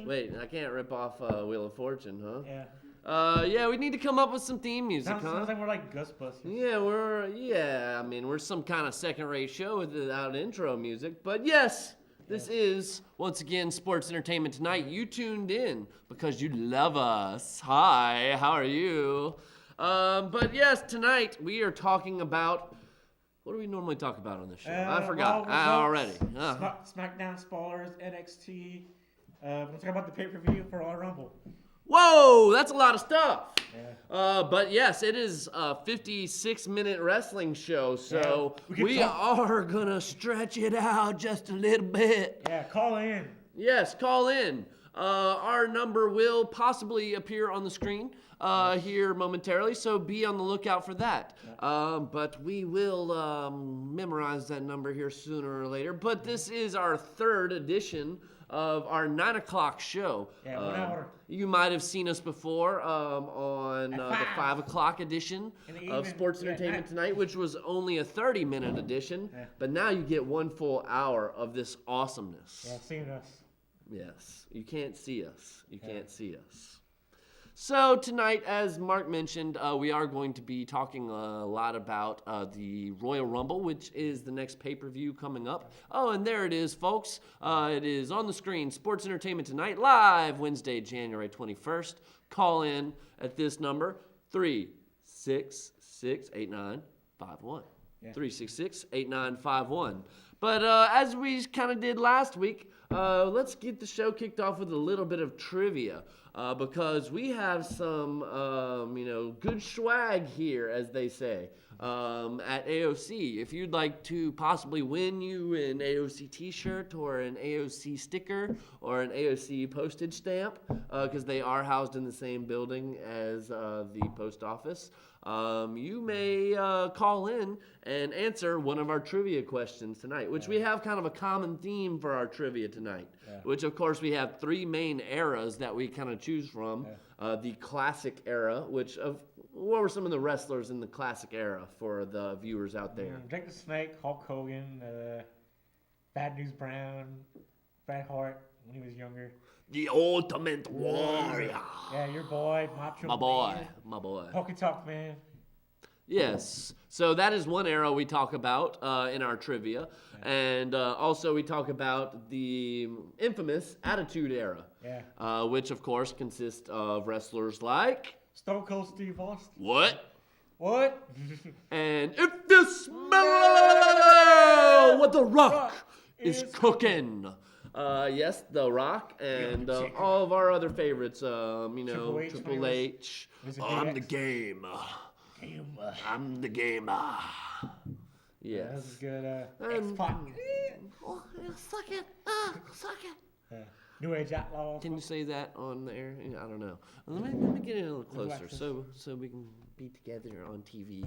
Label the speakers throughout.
Speaker 1: Wait, I can't rip off Wheel of Fortune, huh?
Speaker 2: Yeah.
Speaker 1: Yeah, we need to come up with some theme music, huh?
Speaker 2: Sounds like we're like Ghostbusters.
Speaker 1: Yeah, I mean, we're some kind of second-rate show without intro music, but yes, this is, once again, Sports Entertainment Tonight. You tuned in because you love us. Hi, how are you? But yes, tonight we are talking about, what do we normally talk about on this show? I forgot already.
Speaker 2: SmackDown spoilers, NXT. We're talking about the pay-per-view for Royal Rumble.
Speaker 1: Whoa, that's a lot of stuff.
Speaker 2: Yeah.
Speaker 1: But yes, it is a 56-minute wrestling show, so we are going to stretch it out just a little bit.
Speaker 2: Yeah, call in.
Speaker 1: Yes, call in. Our number will possibly appear on the screen here momentarily, so be on the lookout for that. But we will memorize that number here sooner or later. But this is our third edition of our 9 o'clock show.
Speaker 2: Yeah, 1 hour.
Speaker 1: You might have seen us before on the 5 o'clock edition of Sports Entertainment Tonight, which was only a 30-minute edition. Yeah. But now you get 1 full hour of this awesomeness.
Speaker 2: Yeah, seeing us.
Speaker 1: Yes, you can't see us. You can't see us. So tonight, as Mark mentioned, we are going to be talking a lot about the Royal Rumble, which is the next pay-per-view coming up. Oh, and there it is, folks. It is on the screen, Sports Entertainment Tonight, live Wednesday, January 21st. Call in at this number, 366-8951. 366-8951. But as we kind of did last week, let's get the show kicked off with a little bit of trivia. Because we have some, good swag here, as they say, at AOC. If you'd like to possibly win you an AOC t-shirt or an AOC sticker or an AOC postage stamp, because they are housed in the same building as the post office, you may call in and answer one of our trivia questions tonight, which we have kind of a common theme for our trivia tonight, which, of course, we have 3 main eras that we kind of choose from. The classic era, what were some of the wrestlers in the classic era for the viewers out there?
Speaker 2: Jake the Snake, Hulk Hogan, Bad News Brown, Bret Hart when he was younger.
Speaker 1: The Ultimate Warrior.
Speaker 2: Yeah, your boy, Macho
Speaker 1: My boy.
Speaker 2: Honky Tonk Man.
Speaker 1: Yes. So that is one era we talk about in our trivia. And also we talk about the infamous Attitude Era. Yeah. Which, of course, consists of wrestlers like...
Speaker 2: Stone Cold Steve Austin.
Speaker 1: What? And if you smell what The Rock is cooking... yes, The Rock and all of our other favorites, Triple H. I'm the game. I'm the gamer. Yes.
Speaker 2: That was good. X-Pac.
Speaker 1: Suck it.
Speaker 2: New Age Outlaw.
Speaker 1: Can you say that on the air? I don't know. Let me get in a little closer so we can be together on TV.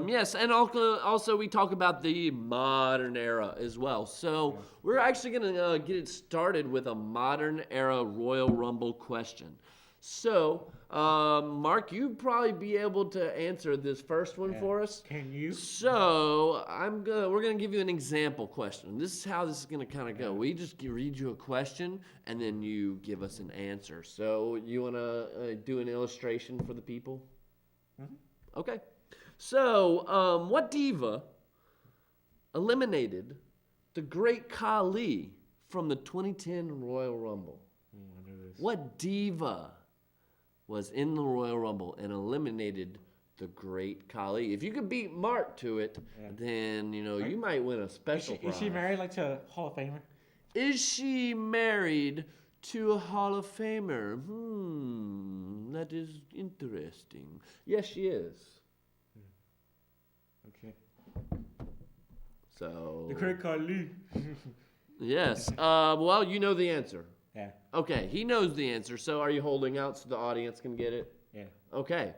Speaker 1: Yes, and also we talk about the modern era as well. So we're actually going to get it started with a modern era Royal Rumble question. So, Mark, you'd probably be able to answer this first one for us.
Speaker 2: Can you?
Speaker 1: So we're gonna give you an example question. This is how this is gonna kind of go. We just read you a question and then you give us an answer. So you wanna do an illustration for the people? Mm-hmm. Okay. So, what diva eliminated the Great Khali from the 2010 Royal Rumble?
Speaker 2: I know this.
Speaker 1: What diva was in the Royal Rumble and eliminated the Great Khali? If you could beat Mark to it, then, you might win a special prize.
Speaker 2: Is she married to a Hall of Famer?
Speaker 1: Is she married to a Hall of Famer? That is interesting. Yes, she is.
Speaker 2: Okay.
Speaker 1: So...
Speaker 2: The Great Khali.
Speaker 1: Yes. Well, you know the answer.
Speaker 2: Yeah.
Speaker 1: Okay, he knows the answer. So are you holding out so the audience can get it?
Speaker 2: Yeah.
Speaker 1: Okay,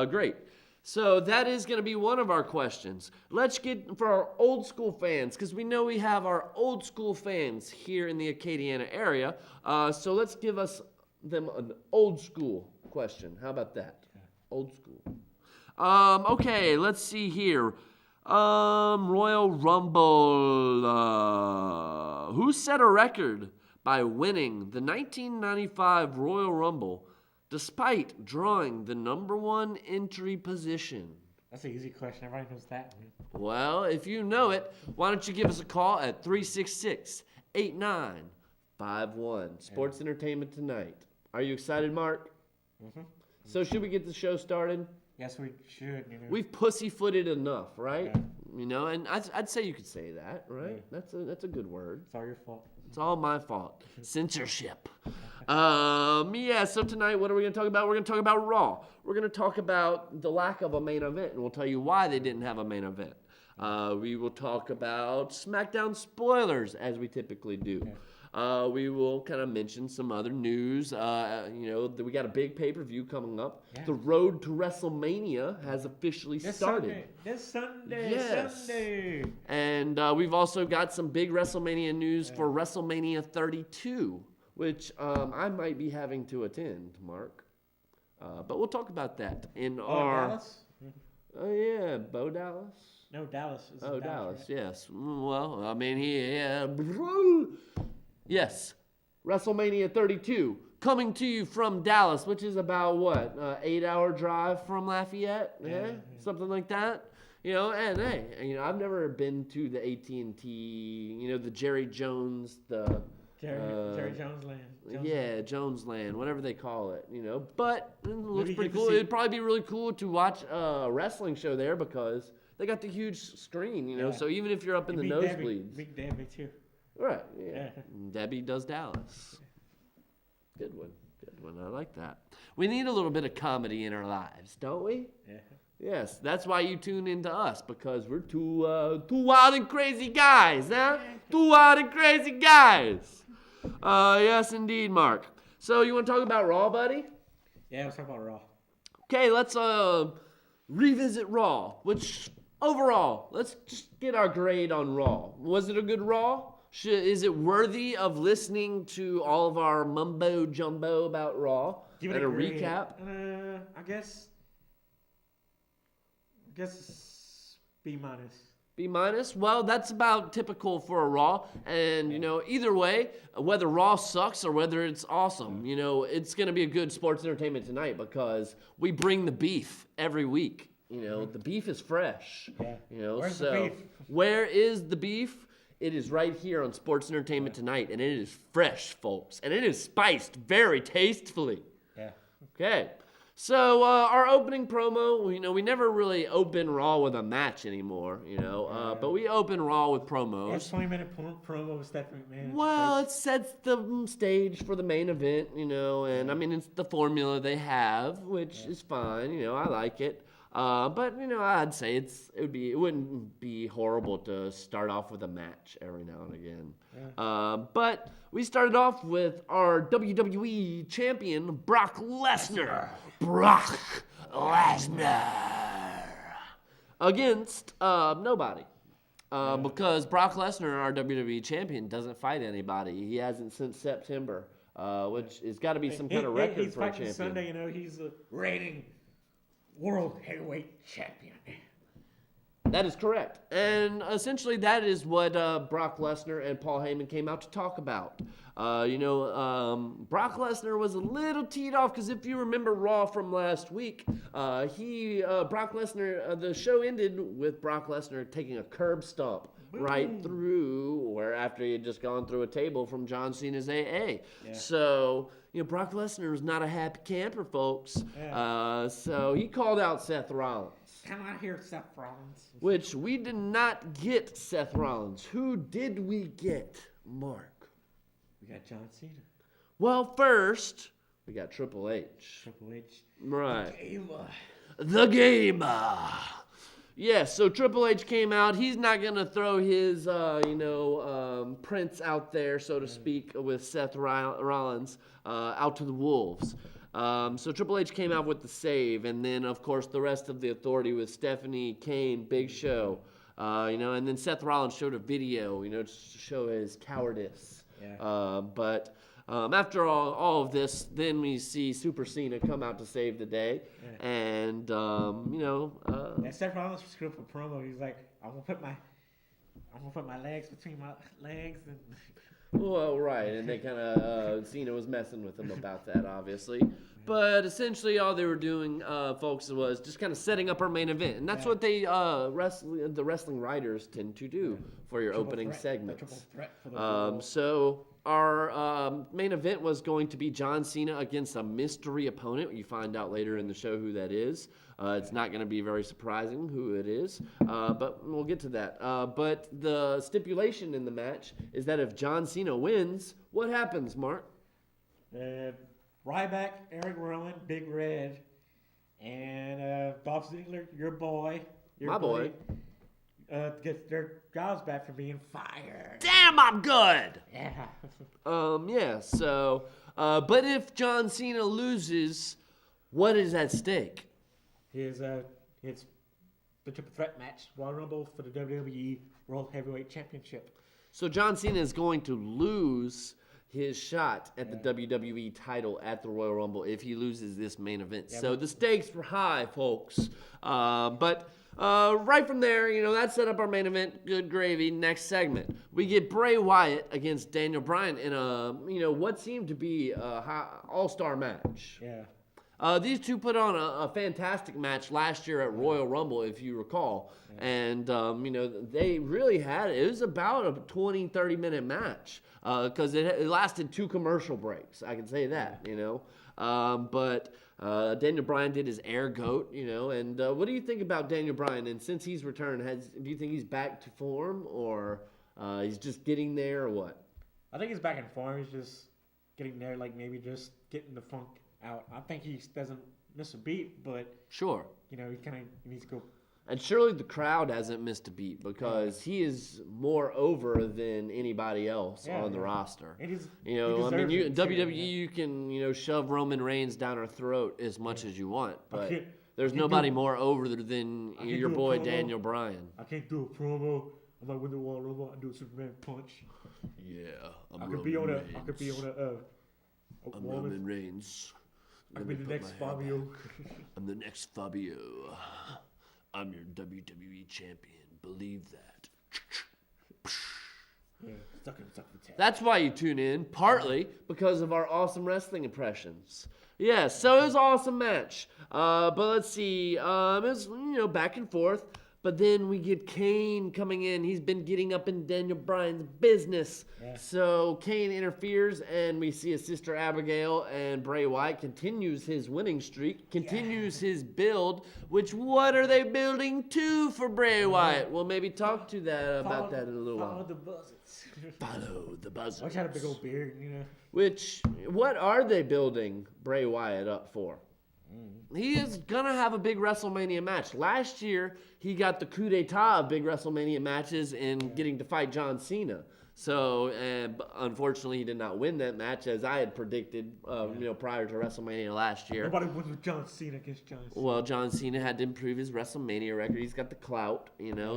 Speaker 1: great. So that is going to be one of our questions. Let's get for our old school fans, because we know we have our old school fans here in the Acadiana area. So let's give them an old school question. How about that?
Speaker 2: Yeah.
Speaker 1: Old school. Okay, let's see here. Royal Rumble. Who set a record by winning the 1995 Royal Rumble despite drawing the number one entry position?
Speaker 2: That's an easy question. Everybody knows that one.
Speaker 1: Well, if you know it, why don't you give us a call at 366-8951. Sports Entertainment Tonight. Are you excited, Mark?
Speaker 2: Mm-hmm.
Speaker 1: So should we get the show started?
Speaker 2: Yes, we should.
Speaker 1: We've pussyfooted enough, right?
Speaker 2: Yeah.
Speaker 1: And I'd say you could say that, right?
Speaker 2: Yeah.
Speaker 1: That's a good word.
Speaker 2: It's all your fault.
Speaker 1: It's all my fault. Censorship. So tonight, what are we going to talk about? We're going to talk about Raw. We're going to talk about the lack of a main event, and we'll tell you why they didn't have a main event. We will talk about SmackDown spoilers, as we typically do.
Speaker 2: Yeah.
Speaker 1: We will kind of mention some other news. We got a big pay-per-view coming up.
Speaker 2: Yeah.
Speaker 1: The road to WrestleMania has officially started.
Speaker 2: This Sunday.
Speaker 1: Yes. And we've also got some big WrestleMania news for WrestleMania 32, which I might be having to attend, Mark. But we'll talk about that in our...
Speaker 2: Dallas?
Speaker 1: Oh, yeah, Bo Dallas?
Speaker 2: No, Dallas.
Speaker 1: Dallas,
Speaker 2: right?
Speaker 1: yes. Well, I mean, yes, WrestleMania 32 coming to you from Dallas, which is about what, 8-hour drive from Lafayette, something like that. And hey, I've never been to the AT&T, the Jerry Jones,
Speaker 2: Jerry Jones land.
Speaker 1: Jones land, whatever they call it, But it looks
Speaker 2: Maybe
Speaker 1: pretty cool. It'd probably be really cool to watch a wrestling show there because they got the huge screen, So even if you're up in the nosebleeds.
Speaker 2: Big Debbie too.
Speaker 1: Right, yeah. Debbie does Dallas. Good one. I like that. We need a little bit of comedy in our lives, don't we?
Speaker 2: Yeah.
Speaker 1: Yes, that's why you tune into us, because we're two wild and crazy guys, huh? Two wild and crazy guys. Yes, indeed, Mark. So you want to talk about Raw, buddy?
Speaker 2: Yeah, let's talk about Raw.
Speaker 1: Okay, let's revisit Raw, which overall, let's just get our grade on Raw. Was it a good Raw? Is it worthy of listening to all of our mumbo jumbo about Raw?
Speaker 2: Give it
Speaker 1: and
Speaker 2: a
Speaker 1: recap?
Speaker 2: I guess B minus.
Speaker 1: B minus? Well, that's about typical for a Raw. And, either way, whether Raw sucks or whether it's awesome, it's going to be a good sports entertainment tonight because we bring the beef every week. The beef is fresh.
Speaker 2: Yeah. Where's
Speaker 1: so
Speaker 2: the beef?
Speaker 1: Where is the beef? It is right here on Sports Entertainment Tonight, and it is fresh, folks. And it is spiced very tastefully.
Speaker 2: Yeah.
Speaker 1: Okay. So our opening promo, we never really open Raw with a match anymore, but we open Raw with promos.
Speaker 2: It's 20-minute promo with Stephanie McMahon.
Speaker 1: Well, it sets the stage for the main event, and I mean, it's the formula they have, which is fine, I like it. But I'd say it wouldn't be horrible to start off with a match every now and again. Yeah. But we started off with our WWE champion Brock Lesnar. Brock Lesnar against nobody. Because Brock Lesnar, our WWE champion, doesn't fight anybody. He hasn't since September, which has got to be some kind of record for a champion.
Speaker 2: He's fighting Sunday, he's the reigning World Heavyweight Champion.
Speaker 1: That is correct. And essentially that is what Brock Lesnar and Paul Heyman came out to talk about. Brock Lesnar was a little teed off because if you remember Raw from last week, Brock Lesnar, the show ended with Brock Lesnar taking a curb stomp right through where after he had just gone through a table from John Cena's AA. Yeah. So, Brock Lesnar was not a happy camper, folks. Yeah. So he called out Seth Rollins.
Speaker 2: Come out here, Seth Rollins.
Speaker 1: Which we did not get Seth Rollins. Who did we get, Mark?
Speaker 2: We got John Cena.
Speaker 1: Well, first, we got Triple H.
Speaker 2: Triple H.
Speaker 1: Right.
Speaker 2: The
Speaker 1: Gamer. Yes, so Triple H came out. He's not going to throw his, prince out there, so to speak, with Seth Rollins out to the wolves. So Triple H came out with the save, and then, of course, the rest of the authority with Stephanie, Kane, Big Show, and then Seth Rollins showed a video, to show his cowardice. Yeah. But After all of this, then we see Super Cena come out to save the day.
Speaker 2: Yeah.
Speaker 1: And,
Speaker 2: And Seth Rollins screwed up a promo. He's like, I'm gonna put my legs between my legs and
Speaker 1: well, right, and they kind of, Cena was messing with him about that, obviously. But essentially all they were doing, folks, was just kind of setting up our main event. And that's what they, the wrestling writers tend to do for your opening segments. So our main event was going to be John Cena against a mystery opponent. You find out later in the show who that is. It's not going to be very surprising who it is, but we'll get to that. But the stipulation in the match is that if John Cena wins, what happens, Mark?
Speaker 2: Ryback, Eric Rowan, Big Red, and Dolph Ziggler, your boy.
Speaker 1: My boy.
Speaker 2: Get their jobs back from being fired.
Speaker 1: Damn, I'm good!
Speaker 2: Yeah.
Speaker 1: So, but if John Cena loses, what is at stake?
Speaker 2: His the triple threat match, Royal Rumble for the WWE World Heavyweight Championship.
Speaker 1: So John Cena is going to lose his shot at the WWE title at the Royal Rumble if he loses this main event. So the stakes were high, folks. But right from there, that set up our main event. Good gravy. Next segment, we get Bray Wyatt against Daniel Bryan in a what seemed to be a all-star match.
Speaker 2: Yeah.
Speaker 1: These two put on a fantastic match last year at Royal Rumble, if you recall. And, they really had it. It was about a 20, 30-minute match because it lasted 2 commercial breaks. I can say that, But Daniel Bryan did his air goat, And what do you think about Daniel Bryan? And since he's returned, do you think he's back to form or he's just getting there or what?
Speaker 2: I think he's back in form. He's just getting there, like maybe just getting the funk out. I think he doesn't miss a beat, but
Speaker 1: sure,
Speaker 2: he kind of needs to go.
Speaker 1: And surely the crowd hasn't missed a beat because he is more over than anybody else on the roster. WWE, you can shove Roman Reigns down our throat as much as you want, but there's nobody more over than your boy Daniel Bryan.
Speaker 2: I can't do a promo. I'm like, win the Royal Rumble. I do a Superman punch.
Speaker 1: Yeah,
Speaker 2: I could be on a
Speaker 1: Roman Reigns.
Speaker 2: I'm the next Fabio.
Speaker 1: I'm the next Fabio. I'm your WWE champion. Believe that.
Speaker 2: Yeah,
Speaker 1: that's why you tune in, partly because of our awesome wrestling impressions. Yeah, so it was an awesome match. But let's see. It was, back and forth. But then we get Kane coming in. He's been getting up in Daniel Bryan's business. Yeah. So Kane interferes, and we see his sister Abigail, and Bray Wyatt continues his winning streak, continues his build, what are they building to for Bray Wyatt? We'll maybe talk to that about that in a little while.
Speaker 2: Follow the buzzards.
Speaker 1: Follow the buzzards.
Speaker 2: Which had a big old beard,
Speaker 1: What are they building Bray Wyatt up for? He is going to have a big WrestleMania match. Last year, he got the coup d'etat of big WrestleMania matches in getting to fight John Cena. So, unfortunately, he did not win that match, as I had predicted, prior to WrestleMania last year.
Speaker 2: Nobody wins with John Cena against John Cena.
Speaker 1: Well, John Cena had to improve his WrestleMania record. He's got the clout,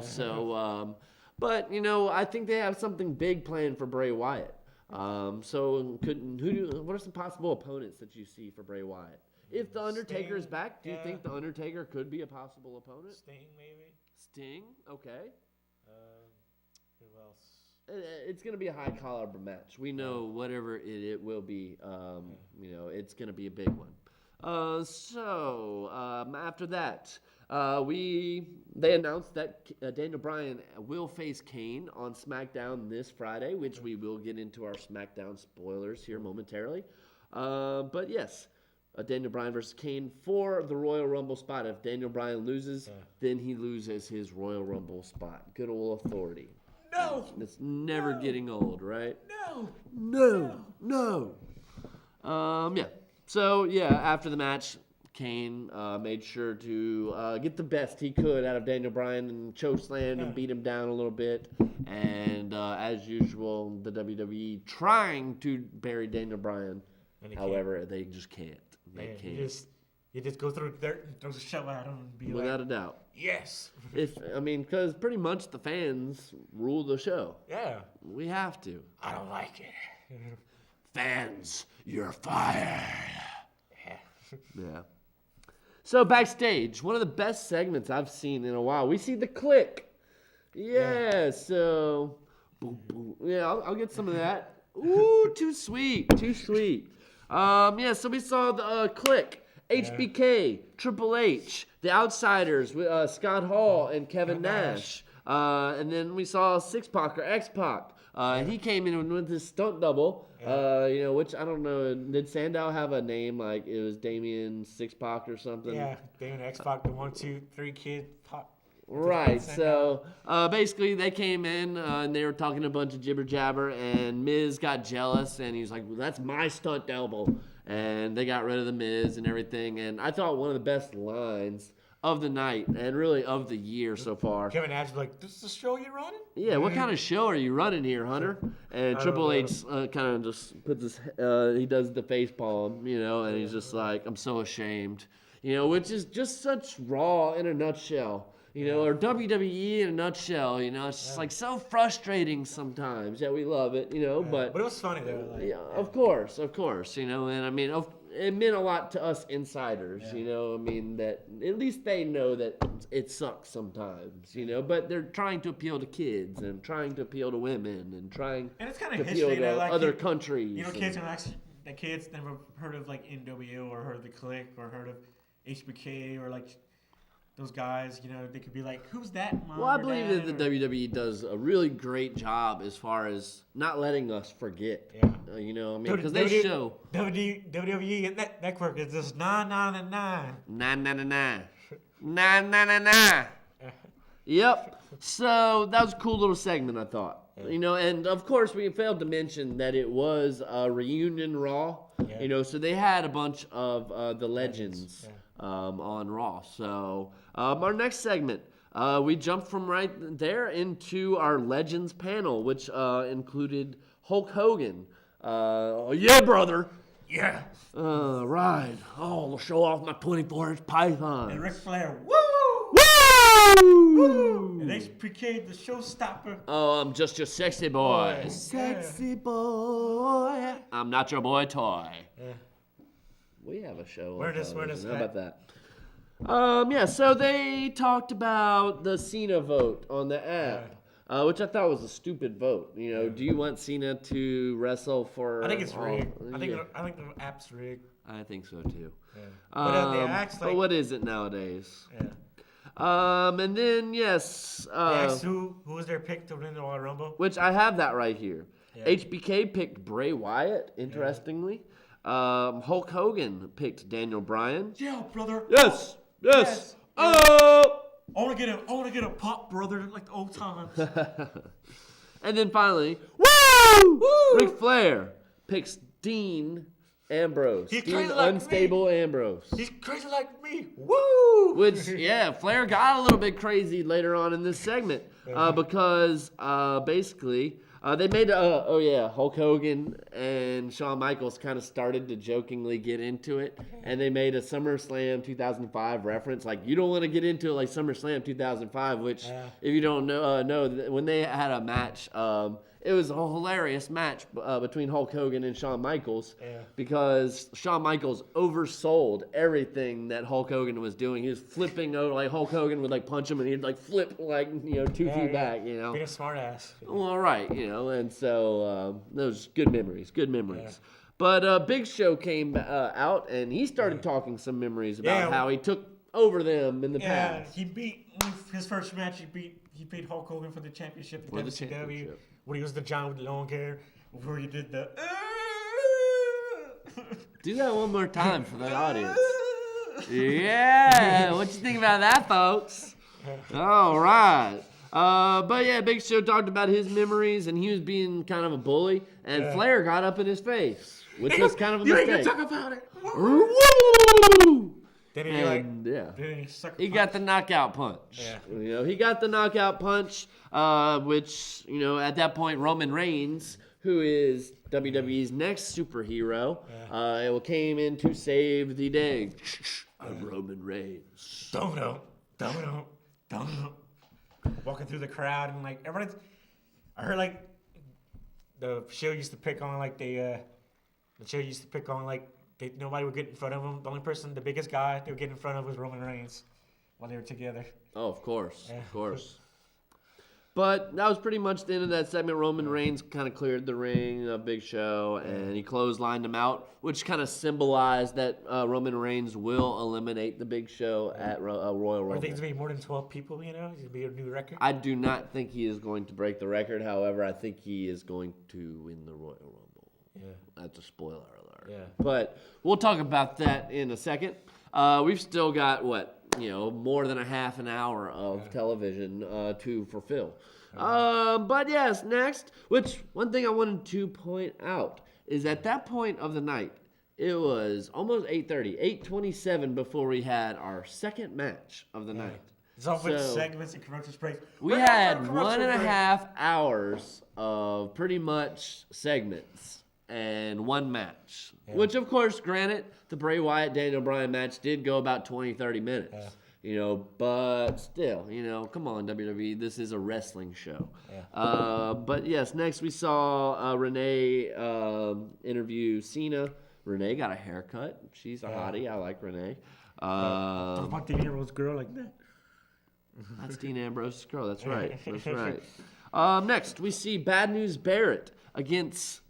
Speaker 1: So, but, I think they have something big planned for Bray Wyatt. What are some possible opponents that you see for Bray Wyatt? If The Undertaker is back, do you think The Undertaker could be a possible opponent?
Speaker 2: Sting, maybe.
Speaker 1: Sting? Okay.
Speaker 2: Who else?
Speaker 1: It's going to be a high caliber match. We know whatever it will be, it's going to be a big one. After that, they announced that Daniel Bryan will face Kane on SmackDown this Friday, which we will get into our SmackDown spoilers here momentarily. But yes. Daniel Bryan versus Kane for the Royal Rumble spot. If Daniel Bryan loses, then he loses his Royal Rumble spot. Good old authority.
Speaker 2: No!
Speaker 1: It's never getting old, right?
Speaker 2: No!
Speaker 1: Yeah. So, after the match, Kane made sure to get the best he could out of Daniel Bryan and chokeslammed and beat him down a little bit. And as usual, the WWE trying to bury Daniel Bryan. However, they just can't. They can't.
Speaker 2: You just go through dirt and throw a shovel at him and be
Speaker 1: without a doubt.
Speaker 2: Yes.
Speaker 1: Because pretty much the fans rule the show.
Speaker 2: Yeah.
Speaker 1: We have to.
Speaker 2: I don't like it.
Speaker 1: Fans, you're fired. Yeah. So backstage, one of the best segments I've seen in a while. We see the click. Yeah. So, boom, boom. Yeah, I'll get some of that. Ooh, too sweet. Yeah. So we saw the click. HBK, Triple H, The Outsiders with Scott Hall and Kevin Nash. And then we saw Six Pac or X Pac. And he came in with his stunt double, which I don't know. Did Sandow have a name like it was Damien Six Pac or something?
Speaker 2: Yeah, Damien X Pac, the 1, 2, 3 kid Pac.
Speaker 1: Right. So basically, they came in and they were talking a bunch of jibber jabber, and Miz got jealous and he's like, "Well, that's my stunt double," and they got rid of the Miz and everything. And I thought one of the best lines of the night and really of the year so far.
Speaker 2: Kevin Nash was like, "This is the show you're running?"
Speaker 1: Yeah, what kind of show are you running here, Hunter? And Triple H kind of just puts his, he does the face palm, and he's just like, "I'm so ashamed," which is just such Raw in a nutshell, or WWE in a nutshell, it's just like so frustrating sometimes. Yeah, we love it, but
Speaker 2: it was funny though. Like,
Speaker 1: of course, and I mean, it meant a lot to us insiders, that at least they know that it sucks sometimes, but they're trying to appeal to kids and trying to appeal to women and trying
Speaker 2: it's
Speaker 1: to appeal to other countries.
Speaker 2: Kids never heard of like NWO or heard of the Click or heard of HBK or like those guys, they could be like, "Who's that, Mom?"
Speaker 1: Well, I believe that the WWE does a really great job as far as not letting us forget.
Speaker 2: Yeah.
Speaker 1: Because they show
Speaker 2: WWE and that network is just 999.
Speaker 1: 999. Yep. So that was a cool little segment, I thought. And of course we failed to mention that it was a reunion Raw. Yeah. So they had a bunch of the legends on Raw. So our next segment, we jumped from right there into our Legends panel, which included Hulk Hogan. Yeah, brother.
Speaker 2: Yeah.
Speaker 1: Right. Oh, I'll show off my 24-inch python.
Speaker 2: And Ric Flair. Woo!
Speaker 1: Woo!
Speaker 2: And HBK, the showstopper.
Speaker 1: Oh, I'm just your sexy boy. Sexy boy. I'm not your boy toy.
Speaker 2: Yeah.
Speaker 1: We have a show.
Speaker 2: Where does
Speaker 1: How about that? So they talked about the Cena vote on the app. Which I thought was a stupid vote. Do you want Cena to wrestle for?
Speaker 2: I think it's rigged. I think the app's rigged.
Speaker 1: I think so too.
Speaker 2: Yeah. But
Speaker 1: what is it nowadays?
Speaker 2: Yeah.
Speaker 1: And then yes.
Speaker 2: They asked who was their pick to win the Royal Rumble?
Speaker 1: Which I have that right here. Yeah. HBK picked Bray Wyatt. Interestingly, Hulk Hogan picked Daniel Bryan.
Speaker 2: Yeah, brother.
Speaker 1: Yes.
Speaker 2: Oh. I want to get a pop, brother, like the old times.
Speaker 1: And then finally, woo! Ric Flair picks Dean Ambrose.
Speaker 2: He's
Speaker 1: Dean
Speaker 2: crazy like
Speaker 1: Unstable
Speaker 2: me.
Speaker 1: Ambrose.
Speaker 2: He's crazy like me. Woo!
Speaker 1: Which, Flair got a little bit crazy later on in this segment because basically they made Hulk Hogan and Shawn Michaels kind of started to jokingly get into it, and they made a SummerSlam 2005 reference. Like, you don't want to get into it like SummerSlam 2005, which if you don't know when they had a match, it was a hilarious match between Hulk Hogan and Shawn Michaels because Shawn Michaels oversold everything that Hulk Hogan was doing. He was flipping over, like Hulk Hogan would like punch him and he'd like flip like 2 feet back.
Speaker 2: Being a smart ass.
Speaker 1: Well, right, and so those good memories. Yeah. But Big Show came out and he started talking some memories about how he took over them in the past.
Speaker 2: He beat his first match. He beat Hulk Hogan for the championship in WCW. When he was the John with the long hair, before he did the.
Speaker 1: Do that one more time for the audience. Yeah, what you think about that, folks? All right. But Big Show talked about his memories, and he was being kind of a bully, and Flair got up in his face, which was kind of a mistake.
Speaker 2: You ain't gonna talk about it.
Speaker 1: Woo!
Speaker 2: Then
Speaker 1: he got the knockout punch.
Speaker 2: Yeah.
Speaker 1: He got the knockout punch, which, at that point, Roman Reigns, who is WWE's next superhero, came in to save the day. I'm Roman Reigns.
Speaker 2: Don't. Walking through the crowd and like everybody's. I heard like the show used to pick on like the The show used to pick on nobody would get in front of him. The only person, the biggest guy they would get in front of was Roman Reigns while they were together.
Speaker 1: Oh, of course. Of course. But that was pretty much the end of that segment. Roman Reigns kind of cleared the ring, a Big Show, and he clotheslined him out, which kind of symbolized that Roman Reigns will eliminate the Big Show at Royal Rumble.
Speaker 2: I think it's going to be more than 12 people, It's going to be a new record.
Speaker 1: I do not think he is going to break the record. However, I think he is going to win the Royal Rumble.
Speaker 2: Yeah.
Speaker 1: That's a spoiler alert.
Speaker 2: Yeah.
Speaker 1: But we'll talk about that in a second. We've still got, more than a half an hour of television to fulfill. But yes, next, which one thing I wanted to point out is at that point of the night, it was almost 8:30, 8:27 before we had our second match of the night.
Speaker 2: It's all with segments and commercial breaks.
Speaker 1: We had 1.5 hours of pretty much segments and one match, which of course, granted, the Bray Wyatt Daniel Bryan match did go about 20-30 minutes. But still, come on, WWE, this is a wrestling show. Yeah. But yes, next we saw Renee interview Cena. Renee got a haircut. She's a hottie. I like Renee.
Speaker 2: Don't fuck Dean Ambrose's girl like that.
Speaker 1: That's Dean Ambrose's girl. That's right. That's right. Next, we see Bad News Barrett against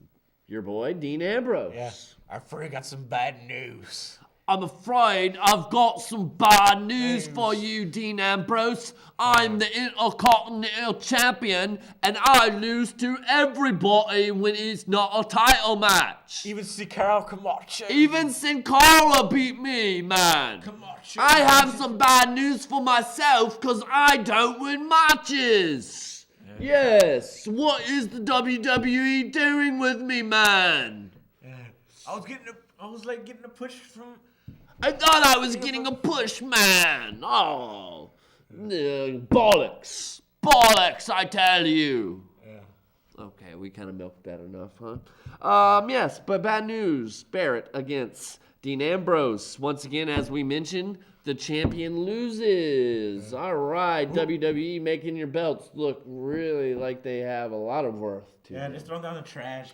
Speaker 1: your boy, Dean Ambrose.
Speaker 2: Yeah. I afraid I got some bad news.
Speaker 1: I'm afraid I've got some bad news for you, Dean Ambrose. I'm the Intercontinental Champion, and I lose to everybody when it's not a title match.
Speaker 2: Even Sin Cara Camacho.
Speaker 1: Even Sin Cara beat me, man.
Speaker 2: Camacho.
Speaker 1: I have some bad news for myself, because I don't win matches. Yes, what is the WWE doing with me, man?
Speaker 2: I was getting a push from...
Speaker 1: I thought I was getting a push, man. Oh, bollocks. Bollocks, I tell you. Yeah. Okay, we kind of milked that enough, huh? Yes, but Bad News Barrett against Dean Ambrose. Once again, as we mentioned, the champion loses. All right, WWE making your belts look really like they have a lot of worth to them.
Speaker 2: Just throw them down the trash.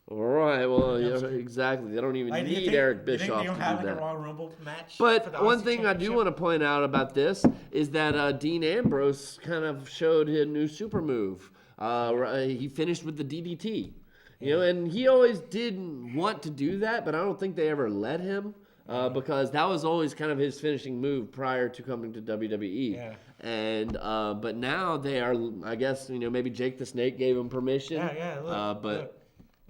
Speaker 1: All right, well, yeah, exactly. They don't even need Eric Bischoff to do that.
Speaker 2: A Royal Rumble match
Speaker 1: but one thing I do want to point out about this is that Dean Ambrose kind of showed his new super move. He finished with the DDT. And he always didn't want to do that, but I don't think they ever let him because that was always kind of his finishing move prior to coming to WWE.
Speaker 2: Yeah.
Speaker 1: And but now they are, I guess, maybe Jake the Snake gave him permission.
Speaker 2: Look.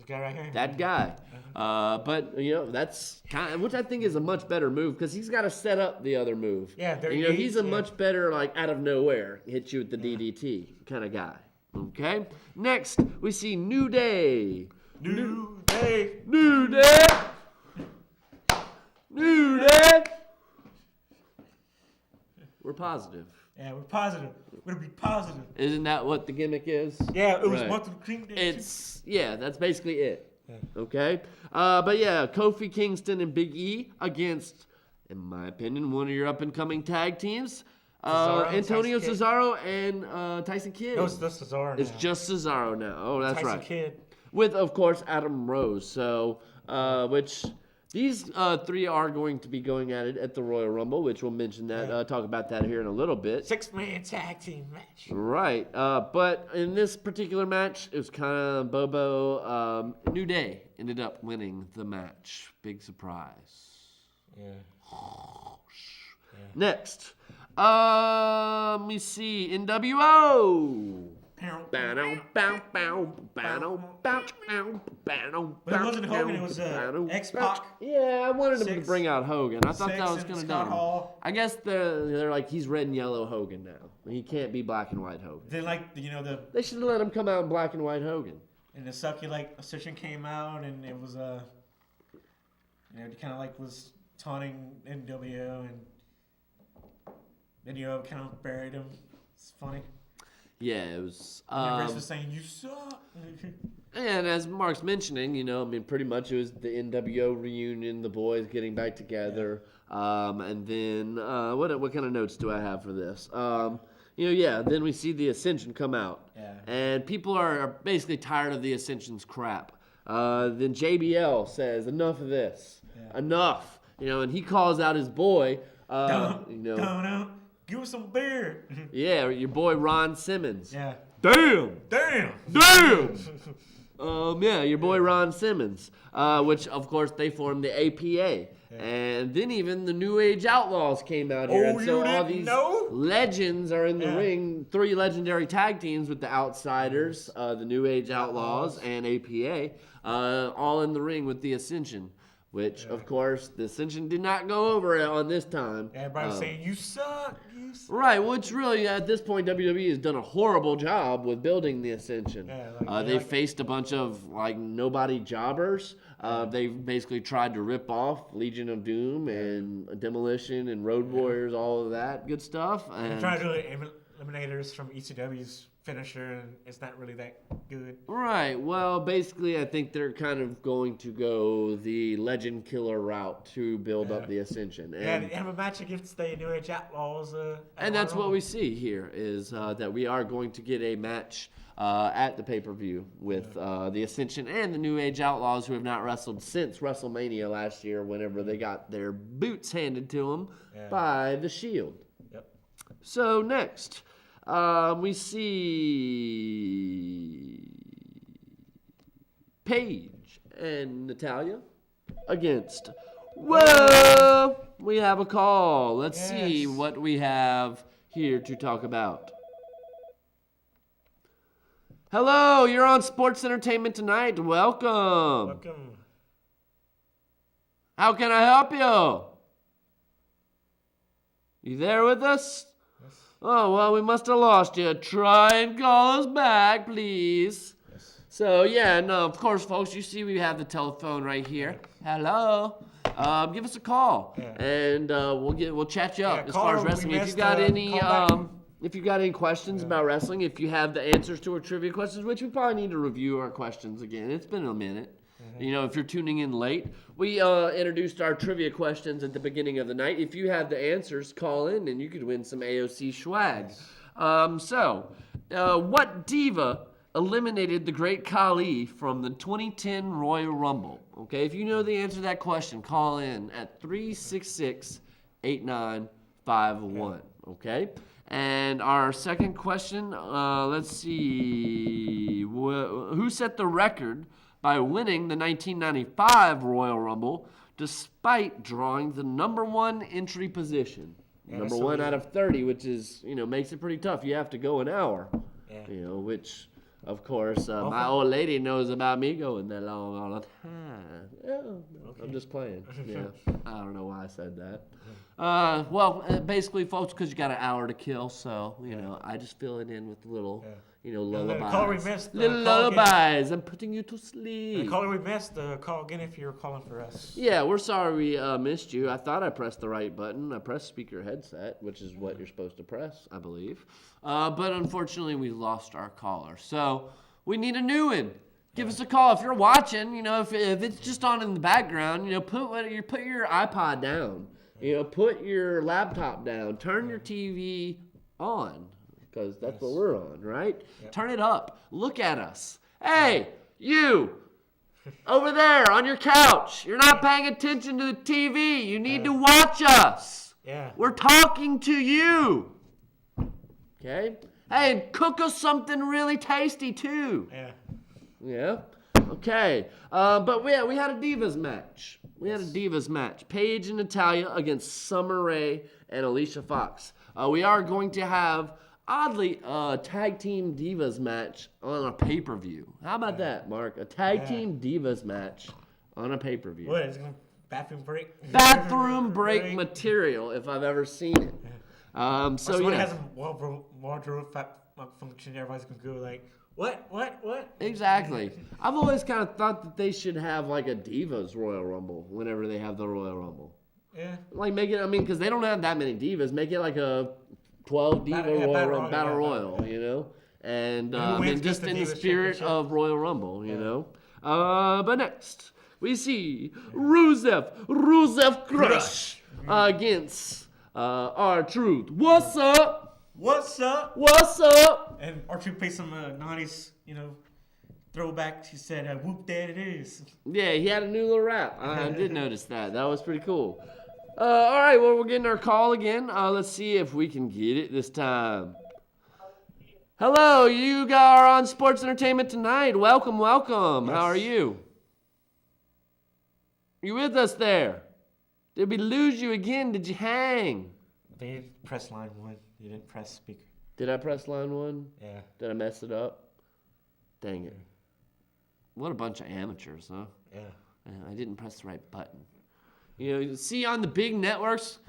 Speaker 2: Guy right here.
Speaker 1: That guy. But, that's kind of, which I think is a much better move because he's got to set up the other move.
Speaker 2: Yeah,
Speaker 1: he's a much better, out of nowhere, hit you with the DDT kind of guy. Okay? Next, we see New Day.
Speaker 2: New Day.
Speaker 1: New Day. New Day. We're positive.
Speaker 2: Yeah, we're positive. We're going to be positive.
Speaker 1: Isn't that what the gimmick is?
Speaker 2: Yeah, it was Martin King Day.
Speaker 1: That's basically it. Yeah. Okay? But yeah, Kofi Kingston and Big E against, in my opinion, one of your up-and-coming tag teams. Antonio Cesaro and Tyson Kidd.
Speaker 2: No, it's just Cesaro now.
Speaker 1: It's just Cesaro now. Oh, that's
Speaker 2: Tyson
Speaker 1: right.
Speaker 2: Kidd.
Speaker 1: With, of course, Adam Rose. So, which... These three are going to be going at it at the Royal Rumble, which we'll mention that, talk about that here in a little bit.
Speaker 2: 6-man tag team match.
Speaker 1: Right. But in this particular match, it was kind of Bobo. New Day ended up winning the match. Big surprise.
Speaker 2: Yeah.
Speaker 1: Next. Let me see. NWO.
Speaker 2: But it wasn't Hogan, it was X-Pac.
Speaker 1: Yeah, I wanted him to bring out Hogan. I thought that was kind of dumb.
Speaker 2: Hall.
Speaker 1: I guess they're like, he's red and yellow Hogan now. He can't be black and white Hogan.
Speaker 2: Then
Speaker 1: they should have let him come out in black and white Hogan.
Speaker 2: And the succulent assertion came out, and it was it kind of was taunting NWO, and then kind of buried him. It's funny.
Speaker 1: Yeah, it was.
Speaker 2: Rich was saying, "You suck."
Speaker 1: And as Mark's mentioning, pretty much it was the NWO reunion, the boys getting back together, and then what kind of notes do I have for this? Then we see the Ascension come out, and people are basically tired of the Ascension's crap. Then JBL says, enough of this. Yeah. Enough. And he calls out his boy.
Speaker 2: Don't. Give us some beer.
Speaker 1: Yeah, your boy Ron Simmons.
Speaker 2: Yeah.
Speaker 1: Damn. Your boy Ron Simmons, which of course they formed the APA. Yeah. And then even the New Age Outlaws came out here. And so all these legends are in the ring. 3 legendary tag teams with the Outsiders, the New Age Outlaws, and APA, all in the ring with the Ascension. Which, of course, the Ascension did not go over on this time.
Speaker 2: Everybody was saying, you suck.
Speaker 1: Right, which really, at this point, WWE has done a horrible job with building the Ascension. Yeah, they faced a bunch of, nobody jobbers. They basically tried to rip off Legion of Doom and Demolition and Road Warriors, all of that good stuff.
Speaker 2: And tried to do eliminators from ECW's finisher, and it's not really that good.
Speaker 1: Right. Well, basically, I think they're kind of going to go the Legend Killer route to build up the Ascension. And
Speaker 2: they have a match against the New Age Outlaws.
Speaker 1: And that's what we see here is that we are going to get a match at the pay-per-view with the Ascension and the New Age Outlaws, who have not wrestled since WrestleMania last year whenever they got their boots handed to them by The Shield. Yep. So next... we see Paige and Natalya against. Whoa! We have a call. Let's see what we have here to talk about. Hello, you're on Sports Entertainment Tonight. Welcome. How can I help you? You there with us? Oh, well, we must have lost you. Try and call us back, please. Yes. So, of course, folks, you see we have the telephone right here. Hello. Give us a call, and we'll chat you up as far as wrestling. If you got any questions about wrestling, if you have the answers to our trivia questions, which we probably need to review our questions again. It's been a minute. If you're tuning in late, we introduced our trivia questions at the beginning of the night. If you have the answers, call in and you could win some AOC swag. What diva eliminated the Great Khali from the 2010 Royal Rumble? Okay, if you know the answer to that question, call in at 366-8951. Okay? And our second question, let's see. Who set the record by winning the 1995 Royal Rumble despite drawing the number 1 entry position? Number 1 out of 30, which is, makes it pretty tough. You have to go an hour, which, of course, my old lady knows about me going that long all the time. I'm just playing. I don't know why I said that. Basically, folks, because you got an hour to kill, so, I just fill it in with little... lullabies.
Speaker 2: The caller we missed.
Speaker 1: Little lullabies. I'm putting you to sleep.
Speaker 2: The caller we missed, call again if you're calling for us.
Speaker 1: Yeah, we're sorry we missed you. I thought I pressed the right button. I pressed speaker headset, which is what you're supposed to press, I believe. But unfortunately, we lost our caller. So we need a new one. Give us a call. If you're watching, if it's just on in the background, put your iPod down. Put your laptop down. Turn your TV on. Because that's what we're on, right? Yep. Turn it up. Look at us. Hey, you, over there on your couch. You're not paying attention to the TV. You need to watch us. Yeah. We're talking to you. Okay? Hey, and cook us something really tasty, too. Yeah? Okay. But we had a Divas match. Paige and Natalya against Summer Rae and Alicia Fox. We are going to have... oddly, a tag team divas match on a pay-per-view. How about that, Mark? A tag team divas match on a pay-per-view.
Speaker 2: What is it? Bathroom break?
Speaker 1: Bathroom break material, if I've ever seen it.
Speaker 2: Someone has a wardrobe function. Everybody's going to go like, what?
Speaker 1: Exactly. I've always kind of thought that they should have like a Divas Royal Rumble whenever they have the Royal Rumble. Yeah. Like make it, because they don't have that many divas. Make it like a 12 Diva Battle Royal, and just in the spirit of Royal Rumble, But next, we see Rusev Crush against R-Truth. What's up?
Speaker 2: What's up?
Speaker 1: What's up?
Speaker 2: And R-Truth plays some 90s, throwback. He said, "Whoop, that it is."
Speaker 1: Yeah, he had a new little rap. I did notice that. That was pretty cool. All right, well, we're getting our call again. Let's see if we can get it this time. Hello, you are on Sports Entertainment Tonight. Welcome, welcome. How are you? You with us there? Did we lose you again? Did you hang?
Speaker 2: They press line 1. You didn't press speaker.
Speaker 1: Did I press line 1?
Speaker 2: Yeah.
Speaker 1: Did I mess it up? Dang it. What a bunch of amateurs, huh?
Speaker 2: Yeah.
Speaker 1: I didn't press the right button. You know, see on the big networks,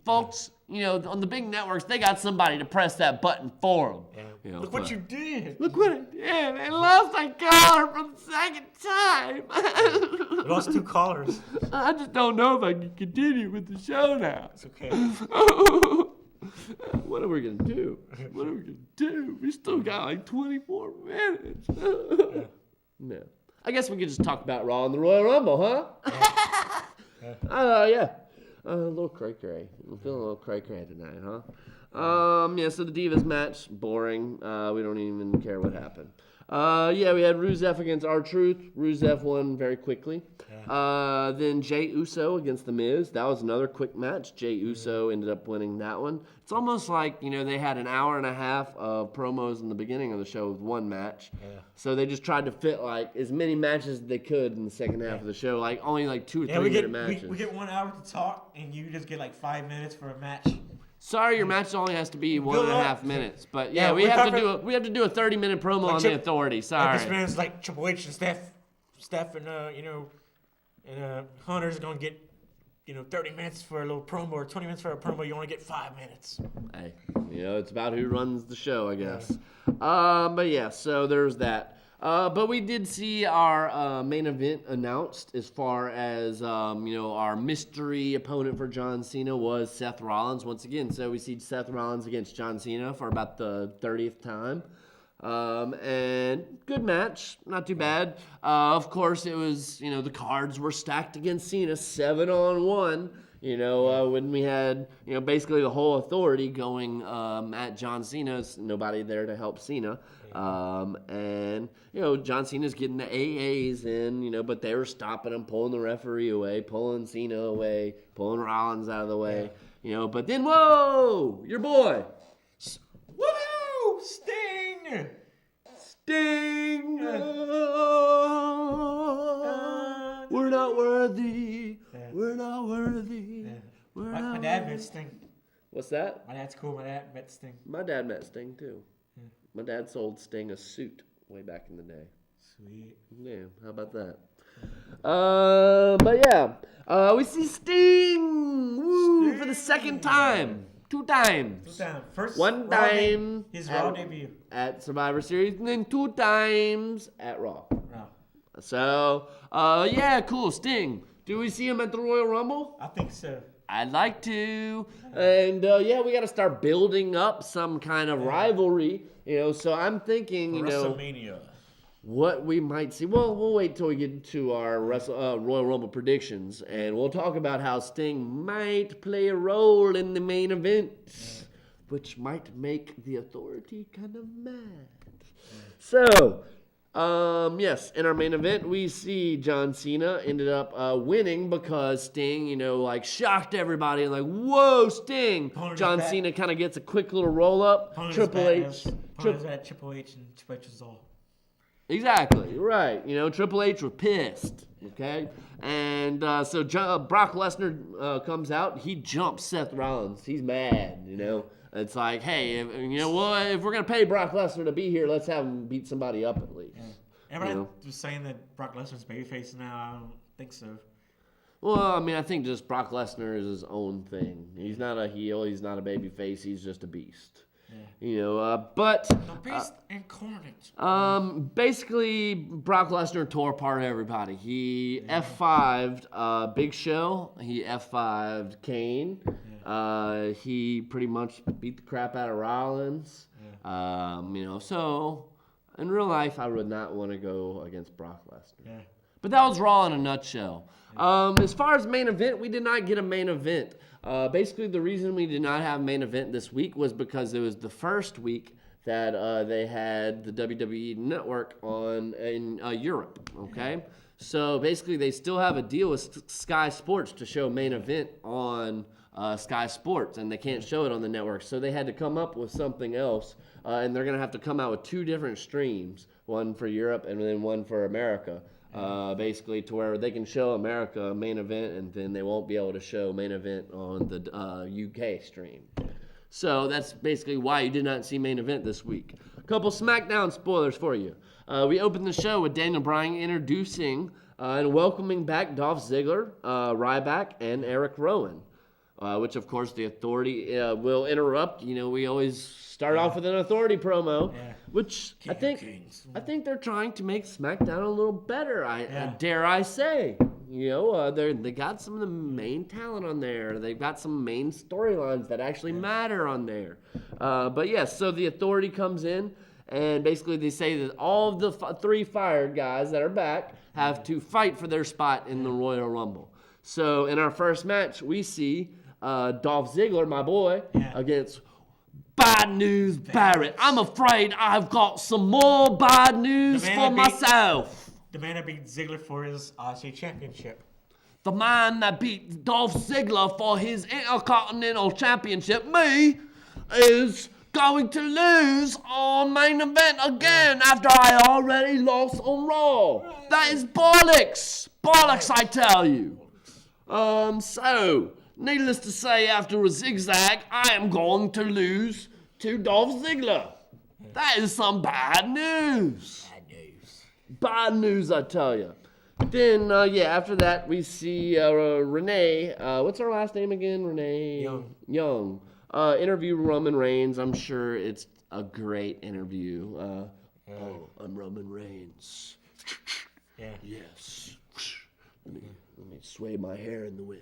Speaker 1: folks, you know, on the big networks, they got somebody to press that button for them.
Speaker 2: Yeah.
Speaker 1: You know,
Speaker 2: Look what you did.
Speaker 1: Look what I did. I lost my caller for the second time.
Speaker 2: We lost 2 callers.
Speaker 1: I just don't know if I can continue with the show now.
Speaker 2: It's okay.
Speaker 1: What are we going to do? What are we going to do? We still got like 24 minutes. No. I guess we could just talk about Raw and the Royal Rumble, huh? Yeah. A little cray-cray. I'm feeling a little cray-cray tonight, huh? Yeah, so the Divas match, boring. We don't even care what happened. Yeah, we had Rusev against R-Truth. Rusev won very quickly. Then Jey Uso against The Miz. That was another quick match. Jey Uso ended up winning that one. It's almost like, you know, they had an hour and a half of promos in the beginning of the show with one match. Yeah. So they just tried to fit, like, as many matches as they could in the second half of the show. Like, only, like, 2 or 3 minute matches.
Speaker 2: We get 1 hour to talk, and you just get, like, 5 minutes for a match.
Speaker 1: Sorry, your match only has to be 1.5 minutes. But, yeah, we have to do a 30-minute promo on the Authority. Sorry.
Speaker 2: This man's like Triple H and Steph and, you know, and Hunter's going to get, you know, 30 minutes for a little promo or 20 minutes for a promo. You only get 5 minutes.
Speaker 1: Hey, you know, it's about who runs the show, I guess. But, yeah, so there's that. But we did see our main event announced as far as, you know, our mystery opponent for John Cena was Seth Rollins once again. So we see Seth Rollins against John Cena for about the 30th time. And good match, not too bad. Of course, it was, you know, the cards were stacked against Cena 7-on-1. You know, when we had, you know, basically the whole Authority going at John Cena, nobody there to help Cena. And, you know, John Cena's getting the AAs in, you know, but they were stopping him, pulling the referee away, pulling Cena away, pulling Rollins out of the way, you know. But then, whoa, your boy.
Speaker 2: Woo! Sting!
Speaker 1: Sting! We're not worthy. We're not worthy.
Speaker 2: My dad met Sting.
Speaker 1: What's that?
Speaker 2: My dad's cool. My dad met Sting.
Speaker 1: My dad met Sting, too. My dad sold Sting a suit way back in the day.
Speaker 2: Sweet.
Speaker 1: Yeah, how about that? But yeah, we see Sting, woo, for the second time. 2 times.
Speaker 2: 2 times. First,
Speaker 1: one time
Speaker 2: his Raw debut
Speaker 1: at Survivor Series, and then 2 times at Raw.
Speaker 2: Raw.
Speaker 1: So, yeah, cool. Sting. Do we see him at the Royal Rumble?
Speaker 2: I think so.
Speaker 1: I'd like to. And, yeah, we got to start building up some kind of rivalry. You know, so I'm thinking, you know,
Speaker 2: WrestleMania.
Speaker 1: What we might see. Well, we'll wait till we get to our Royal Rumble predictions, and we'll talk about how Sting might play a role in the main event, which might make the Authority kind of mad. So, yes, in our main event, we see John Cena ended up winning because Sting, you know, like shocked everybody and like, whoa, Sting. John Cena kind of gets a quick little roll up. Triple H.
Speaker 2: Triple H and Triple H was all.
Speaker 1: Exactly, right. You know, Triple H was pissed, okay? And so Brock Lesnar comes out. He jumps Seth Rollins. He's mad, you know. It's like, hey, if we're going to pay Brock Lesnar to be here, let's have him beat somebody up at least.
Speaker 2: Yeah. Everybody was saying that Brock Lesnar's babyface now. I don't think so.
Speaker 1: Well, I mean, I think just Brock Lesnar is his own thing. He's not a heel. He's not a babyface. He's just a beast. Yeah. You know, but
Speaker 2: the beast incarnate.
Speaker 1: Basically, Brock Lesnar tore apart everybody. He F5'd Big Show. He F5'd Kane. Yeah. He pretty much beat the crap out of Rollins. Yeah. You know, so in real life, I would not want to go against Brock Lesnar. Yeah. But that was Raw in a nutshell. Yeah. As far as main event, we did not get a main event. Basically, the reason we did not have a main event this week was because it was the first week that they had the WWE Network on in Europe, okay? So basically they still have a deal with Sky Sports to show Main Event on Sky Sports, and they can't show it on the network. So they had to come up with something else, and they're going to have to come out with 2 different streams, one for Europe and then one for America, basically to where they can show America Main Event, and then they won't be able to show Main Event on the UK stream. So that's basically why you did not see Main Event this week. A couple SmackDown spoilers for you. We opened the show with Daniel Bryan introducing and welcoming back Dolph Ziggler, Ryback, and Eric Rowan, which, of course, the Authority will interrupt. You know, we always start off with an Authority promo, which I think they're trying to make SmackDown a little better, dare I say. You know, they got some of the main talent on there. They've got some main storylines that actually matter on there. But yes, so the Authority comes in, and basically they say that all of the 3 fired guys that are back have to fight for their spot in the Royal Rumble. So in our first match, we see Dolph Ziggler, my boy, against Bad News Barrett. I'm afraid I've got some more bad news for myself.
Speaker 2: The man that beat Ziggler for his AOC Championship.
Speaker 1: The man that beat Dolph Ziggler for his Intercontinental Championship, me, is going to lose on Main Event again after I already lost on Raw. That is bollocks. Bollocks, I tell you. So, needless to say, after a zigzag, I am going to lose to Dolph Ziggler. That is some bad news. Bad news, I tell you. Then, after that, we see Renee. What's her last name again? Renee Young. Interview Roman Reigns. I'm sure it's a great interview. I'm Roman Reigns. Yes. Let me sway my hair in the wind.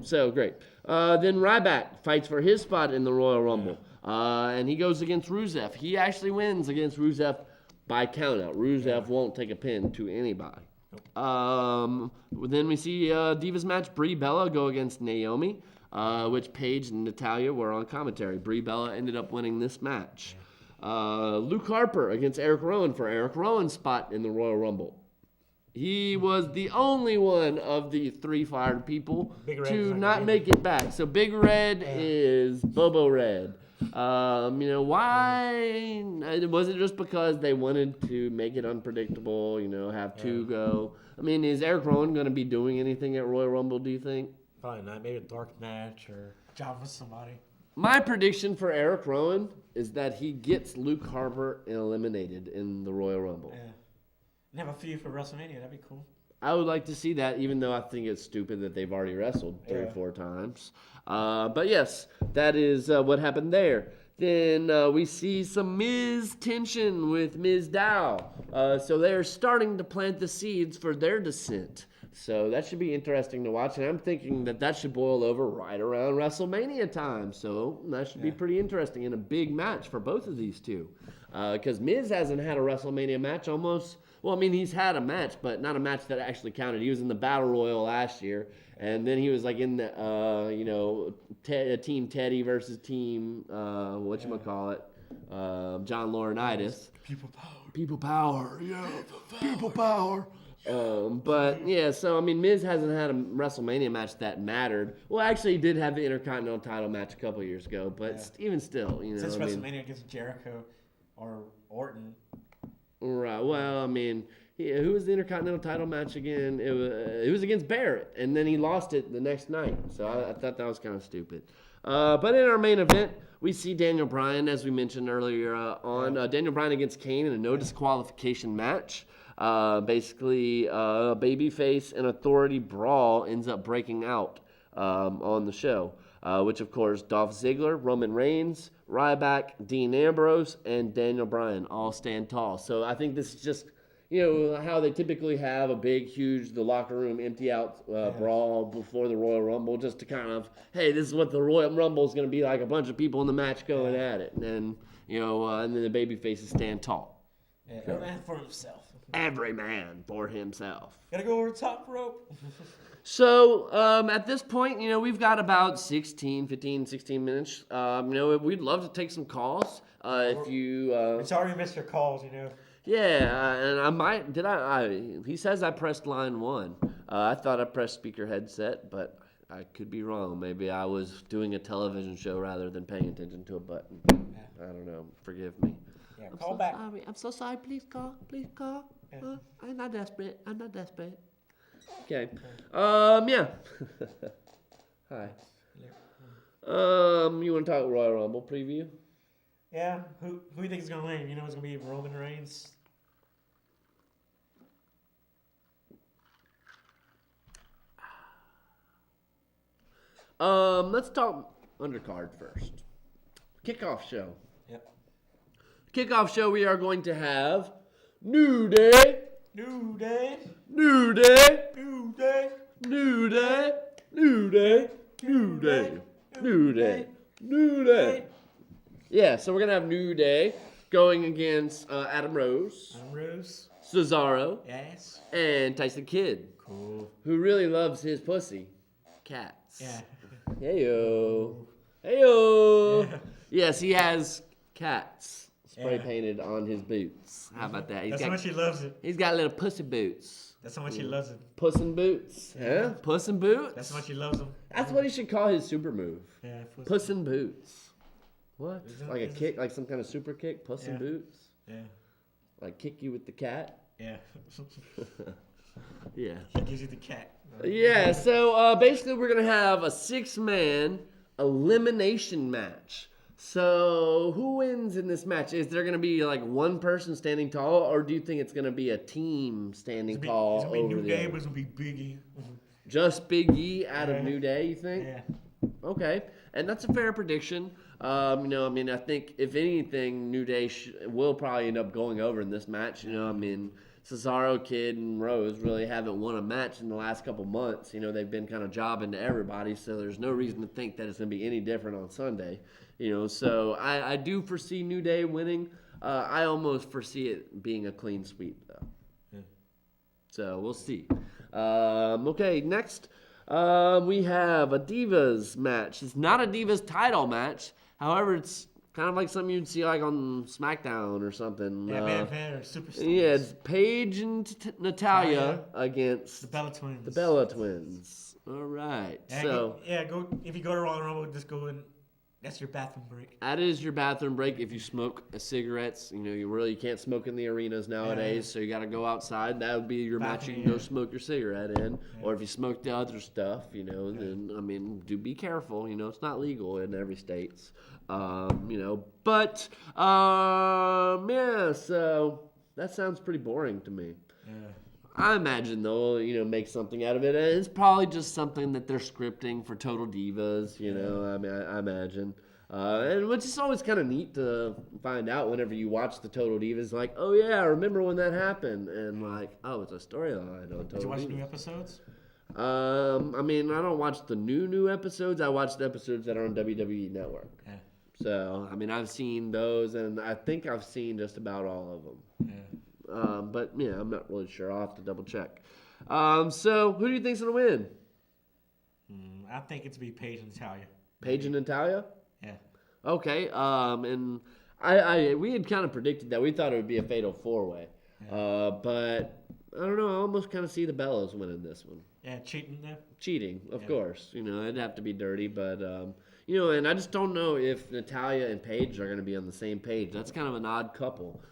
Speaker 1: So great. Then Ryback fights for his spot in the Royal Rumble. And he goes against Rusev. He actually wins against Rusev by countout. Rusev won't take a pin to anybody. Then we see Divas match. Brie Bella go against Naomi, which Paige and Natalya were on commentary. Brie Bella ended up winning this match. Luke Harper against Eric Rowan for Eric Rowan's spot in the Royal Rumble. He was the only one of the 3 fired people to not make it back. So Big Red is Bobo Red. Why? Was it just because they wanted to make it unpredictable, have 2 go? I mean, is Eric Rowan going to be doing anything at Royal Rumble, do you think?
Speaker 2: Probably not. Maybe a dark match or job with somebody.
Speaker 1: My prediction for Eric Rowan is that he gets Luke Harper eliminated in the Royal Rumble.
Speaker 2: Yeah. And have a feud for WrestleMania. That'd be cool.
Speaker 1: I would like to see that, even though I think it's stupid that they've already wrestled 3 or 4 times. But yes, that is what happened there. Then we see some Miz tension with Ms. Dow. So they're starting to plant the seeds for their descent. So that should be interesting to watch. And I'm thinking that should boil over right around WrestleMania time. So that should be pretty interesting and a big match for both of these two. Because Miz hasn't had a WrestleMania match almost... Well, I mean, he's had a match, but not a match that actually counted. He was in the Battle Royal last year, and then he was like in the, Team Teddy versus Team, John Laurinaitis.
Speaker 2: People power.
Speaker 1: People power, people power. But yeah, so I mean, Miz hasn't had a WrestleMania match that mattered. Well, actually, he did have the Intercontinental title match a couple years ago, but even still,
Speaker 2: Since WrestleMania against Jericho or Orton.
Speaker 1: Right. Well, I mean, who was the Intercontinental title match again? It was against Barrett, and then he lost it the next night. So I thought that was kind of stupid. But in our main event, we see Daniel Bryan, as we mentioned earlier Daniel Bryan against Kane in a no disqualification match. Basically, babyface and Authority brawl ends up breaking out on the show, which, of course, Dolph Ziggler, Roman Reigns, Ryback, Dean Ambrose, and Daniel Bryan all stand tall. So I think this is just, how they typically have a big, huge, the locker room empty out brawl before the Royal Rumble, just to kind of, hey, this is what the Royal Rumble is going to be like, a bunch of people in the match going at it. And then, and then the baby faces stand tall.
Speaker 2: Yeah, every man for himself.
Speaker 1: Every man for himself.
Speaker 2: Gotta go over the top rope.
Speaker 1: So, at this point, we've got about 15, 16 minutes. We'd love to take some calls. If you...
Speaker 2: It's already missed your calls,
Speaker 1: Yeah, and I might... He says I pressed line 1. I thought I pressed speaker headset, but I could be wrong. Maybe I was doing a television show rather than paying attention to a button. I don't know. Forgive me.
Speaker 2: Yeah, call back.
Speaker 1: Sorry. I'm so sorry. Please call.
Speaker 2: Yeah.
Speaker 1: I'm not desperate. Okay. Yeah. Hi. You want to talk Royal Rumble preview?
Speaker 2: Yeah. Who do you think is gonna win? It's gonna be Roman Reigns.
Speaker 1: Let's talk undercard first. Kickoff show.
Speaker 2: Yep.
Speaker 1: Kickoff show. We are going to have New Day.
Speaker 2: New Day.
Speaker 1: New Day.
Speaker 2: New Day.
Speaker 1: New Day. New Day. New Day. New Day. New Day. Yeah, so we're going to have New Day going against Adam Rose. Cesaro.
Speaker 2: Yes.
Speaker 1: And Tyson Kidd.
Speaker 2: Cool.
Speaker 1: Who really loves his pussy. Cats.
Speaker 2: Yeah.
Speaker 1: Heyo. Heyo.
Speaker 2: Yeah.
Speaker 1: Yes, he has cats spray painted on his boots. How about that?
Speaker 2: That's how much he loves it.
Speaker 1: He's got little pussy boots.
Speaker 2: That's how much he loves it.
Speaker 1: Puss in boots.
Speaker 2: Yeah.
Speaker 1: Huh? Puss in boots?
Speaker 2: That's how much he loves them.
Speaker 1: That's what he should call his super move.
Speaker 2: Yeah.
Speaker 1: Puss in boots. What?
Speaker 2: Isn't
Speaker 1: Like a
Speaker 2: it-
Speaker 1: kick, like some kind of super kick? Puss in
Speaker 2: Yeah.
Speaker 1: boots?
Speaker 2: Yeah.
Speaker 1: Like kick you with the cat?
Speaker 2: Yeah.
Speaker 1: Yeah.
Speaker 2: He gives you the cat.
Speaker 1: Yeah, so basically we're going to have a 6-man elimination match. So who wins in this match? Is there going to be like one person standing tall, or do you think it's going to be a team standing tall
Speaker 2: It's gonna be
Speaker 1: over
Speaker 2: New
Speaker 1: the
Speaker 2: Day,
Speaker 1: other?
Speaker 2: but it's gonna be Biggie.
Speaker 1: Just Big E out of
Speaker 2: Yeah.
Speaker 1: New Day, you think?
Speaker 2: Yeah.
Speaker 1: Okay, and that's a fair prediction. I think if anything, New Day will probably end up going over in this match. Cesaro, Kidd, and Rose really haven't won a match in the last couple months. They've been kind of jobbing to everybody, so there's no reason to think that it's going to be any different on Sunday. So I do foresee New Day winning. I almost foresee it being a clean sweep, though.
Speaker 2: Yeah.
Speaker 1: So we'll see. Okay, next we have a Divas match. It's not a Divas title match. However, it's kind of like something you'd see like on SmackDown or something.
Speaker 2: Yeah, man, or Superstars.
Speaker 1: Yeah, it's Paige and Natalia against
Speaker 2: the Bella Twins.
Speaker 1: The Bella Twins. All right.
Speaker 2: Yeah,
Speaker 1: So
Speaker 2: go if you go to Royal Rumble, just go in. That's your bathroom break.
Speaker 1: that is your bathroom break if you smoke cigarettes. You can't smoke in the arenas nowadays, so you got to go outside. That would be your match. You can go smoke your cigarette in. Yeah. Or if you smoke the other stuff, then, do be careful. It's not legal in every state. But, so that sounds pretty boring to me.
Speaker 2: Yeah.
Speaker 1: I imagine they'll, make something out of it. And it's probably just something that they're scripting for Total Divas, I imagine. And which is always kind of neat to find out whenever you watch the Total Divas, like, oh yeah, I remember when that happened. And like, oh, it's a storyline on Total Divas.
Speaker 2: Did you watch the new episodes?
Speaker 1: I don't watch the new episodes. I watch the episodes that are on WWE Network.
Speaker 2: Yeah.
Speaker 1: So, I've seen those, and I think I've seen just about all of them.
Speaker 2: Yeah.
Speaker 1: But I'm not really sure. I'll have to double check. So who do you think's gonna win?
Speaker 2: I think it's be Paige and Natalia.
Speaker 1: Paige and Natalia?
Speaker 2: Yeah.
Speaker 1: Okay. And we had kind of predicted that. We thought it would be a fatal 4-way. Yeah. But I don't know. I almost kind of see the Bellas winning this one.
Speaker 2: Yeah, cheating there.
Speaker 1: Cheating, of course. It'd have to be dirty, but and I just don't know if Natalia and Paige are going to be on the same page. That's kind of an odd couple,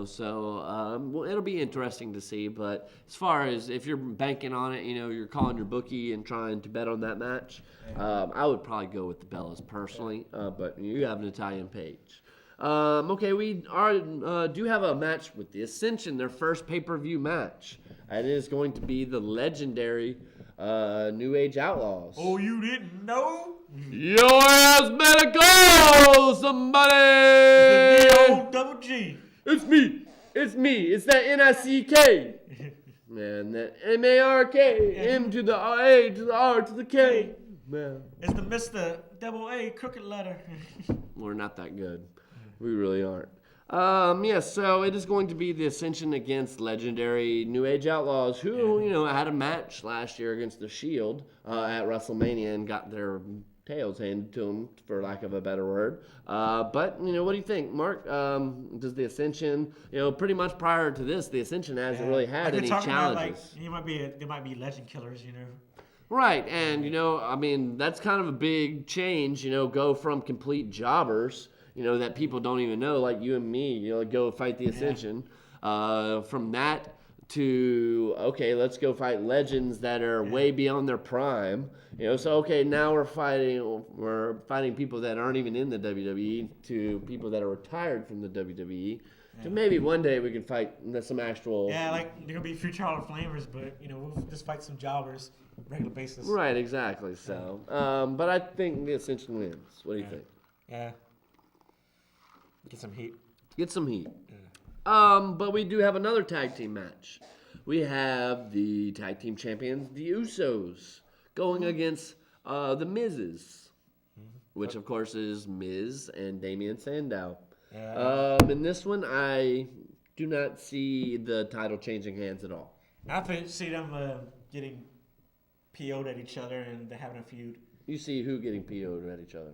Speaker 1: so it'll be interesting to see. But as far as if you're banking on it, you're calling your bookie and trying to bet on that match, I would probably go with the Bellas personally, but you have Natalia and Paige. Okay, we do have a match with the Ascension, their first pay-per-view match. It is going to be the legendary New Age Outlaws.
Speaker 2: Oh, you didn't know?
Speaker 1: Your ass better go, somebody!
Speaker 2: The D-O-double-G.
Speaker 1: It's me. It's that N-I-C-K. Man, that M-A-R-K. M to the A to the R to the K. Man.
Speaker 2: It's the Mr. Double A crooked letter.
Speaker 1: We're not that good. We really aren't. So it is going to be the Ascension against legendary New Age Outlaws, who, had a match last year against the Shield at WrestleMania and got their tails handed to them, for lack of a better word. But what do you think, Mark? Does the Ascension, pretty much prior to this, the Ascension hasn't really had any challenges.
Speaker 2: About, there might be legend killers,
Speaker 1: Right, and, that's kind of a big change, go from complete jobbers, that people don't even know, like you and me, go fight the Ascension. From that to, okay, let's go fight legends that are way beyond their prime. Now we're fighting people that aren't even in the WWE to people that are retired from the WWE. So maybe one day we can fight some actual...
Speaker 2: Yeah, like, they're going to be future Hall of Flamers, but, we'll just fight some jobbers on a regular basis.
Speaker 1: Right, exactly. So, but I think the Ascension wins. What do you think?
Speaker 2: Yeah. Get some heat.
Speaker 1: Yeah. But we do have another tag team match. We have the tag team champions, the Usos, going against the Miz's, which of course is Miz and Damian Sandow. Yeah. In this one, I do not see the title changing hands at all.
Speaker 2: I see them getting PO'd at each other and they're having a feud.
Speaker 1: You see who getting PO'd at each other?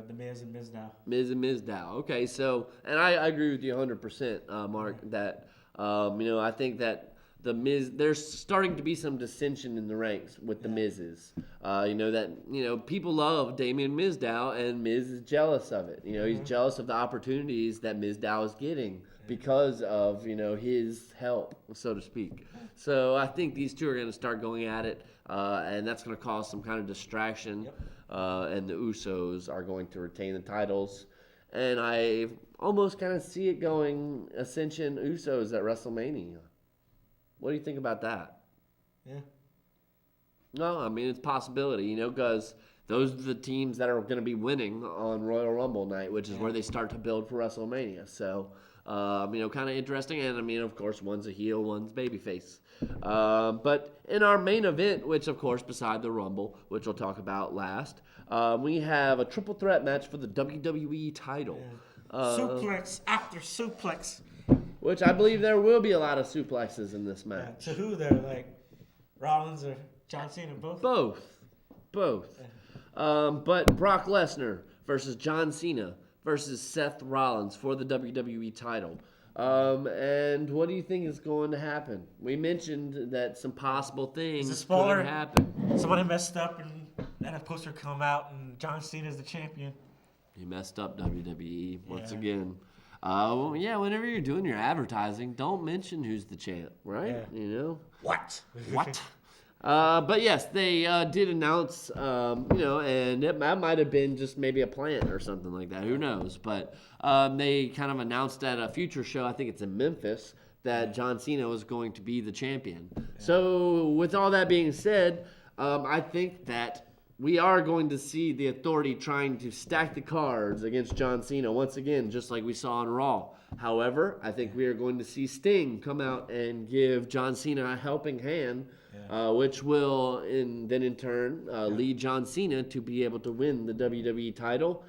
Speaker 2: The Miz and Mizdow.
Speaker 1: Miz and Mizdow. Okay, so, and I agree with you 100%, Mark, that, I think that the Miz, there's starting to be some dissension in the ranks with the Miz's. People love Damian Mizdow, and Miz is jealous of it. He's jealous of the opportunities that Mizdow is getting because of, his help, so to speak. So I think these two are going to start going at it, and that's going to cause some kind of distraction. Yep. And the Usos are going to retain the titles. And I almost kind of see it going Ascension Usos at WrestleMania. What do you think about that?
Speaker 2: Yeah.
Speaker 1: No, I mean, it's a possibility, because those are the teams that are going to be winning on Royal Rumble night, which is where they start to build for WrestleMania. So, kind of interesting. And, of course, one's a heel, one's babyface. But in our main event, which, of course, beside the Rumble, which we'll talk about last, we have a triple threat match for the WWE title.
Speaker 2: Yeah. Suplex after suplex.
Speaker 1: Which I believe there will be a lot of suplexes in this match.
Speaker 2: To who though? Like Rollins or John Cena?
Speaker 1: Both. But Brock Lesnar versus John Cena versus Seth Rollins for the WWE title. And what do you think is going to happen? We mentioned that some possible things could happen.
Speaker 2: Somebody messed up and had a poster come out and John Cena's the champion.
Speaker 1: He messed up, WWE, once again. Whenever you're doing your advertising, don't mention who's the champ, right?
Speaker 2: Yeah.
Speaker 1: What? But yes, they did announce, and that might have been just maybe a plant or something like that. Who knows? But they kind of announced at a future show, I think it's in Memphis, that John Cena was going to be the champion. Yeah. So with all that being said, I think that we are going to see the Authority trying to stack the cards against John Cena once again, just like we saw on Raw. However, I think we are going to see Sting come out and give John Cena a helping hand, which will in turn lead John Cena to be able to win the WWE title,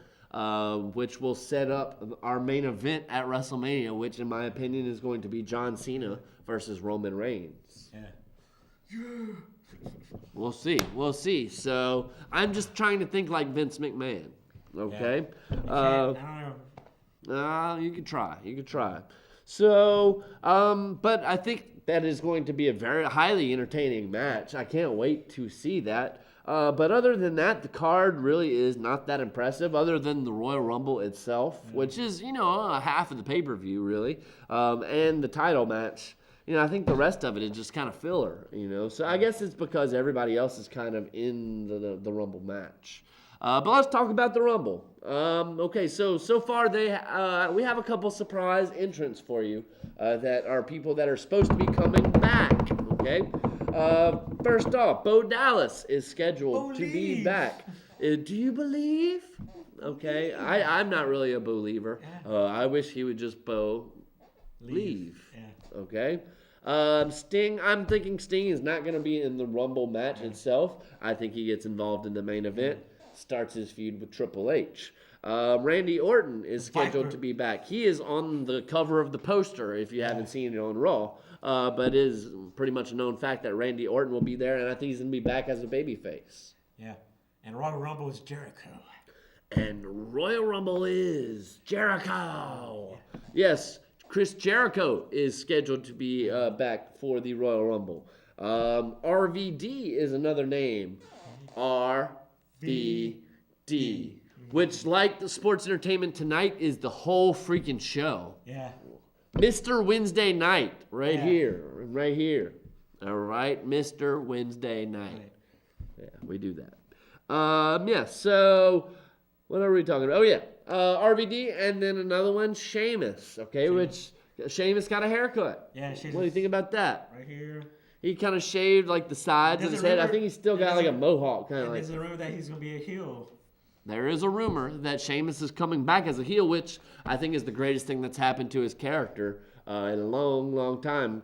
Speaker 1: which will set up our main event at WrestleMania, which in my opinion is going to be John Cena versus Roman Reigns.
Speaker 2: Yeah.
Speaker 1: We'll see. So I'm just trying to think like Vince McMahon. Okay. You could try. So, but I think that is going to be a very highly entertaining match. I can't wait to see that. But other than that, the card really is not that impressive, other than the Royal Rumble itself, which is, half of the pay-per-view, really, and the title match. I think the rest of it is just kind of filler, So I guess it's because everybody else is kind of in the Rumble match. But let's talk about the Rumble. So far we have a couple surprise entrants for you that are people that are supposed to be coming back, okay? First off, Bo Dallas is scheduled to be back. Do you believe? Okay, I'm not really a believer. I wish he would just leave. Yeah. Okay. Sting, I'm thinking Sting is not going to be in the Rumble match itself. I think he gets involved in the main event, starts his feud with Triple H. Randy Orton is scheduled
Speaker 2: Viper.
Speaker 1: to be back. He is on the cover of the poster, if you haven't seen it on Raw. But it is pretty much a known fact that Randy Orton will be there, and I think he's going to be back as a babyface.
Speaker 2: Yeah. And Royal Rumble is Jericho.
Speaker 1: And Royal Rumble is Jericho. Yes, Chris Jericho is scheduled to be back for the Royal Rumble. RVD is another name. RVD. Which, like the Sports Entertainment Tonight, is the whole freaking show.
Speaker 2: Yeah.
Speaker 1: Mr. Wednesday Night, right
Speaker 2: Yeah.
Speaker 1: here. Right here. All right, Mr. Wednesday Night.
Speaker 2: Right.
Speaker 1: Yeah, we do that. Yeah, so what are we talking about? Oh, yeah. RVD, and then another one, Sheamus, okay, which Sheamus got a haircut.
Speaker 2: Yeah, she's
Speaker 1: What do you think about that?
Speaker 2: right here.
Speaker 1: He kind of shaved, like, the sides of
Speaker 2: There's
Speaker 1: his
Speaker 2: a
Speaker 1: head. I
Speaker 2: rumor-
Speaker 1: think he's still got,
Speaker 2: there's
Speaker 1: like, a mohawk, kind of
Speaker 2: And
Speaker 1: like.
Speaker 2: there's a rumor that he's going to be a heel.
Speaker 1: There is a rumor that Sheamus is coming back as a heel, which I think is the greatest thing that's happened to his character in a long, long time.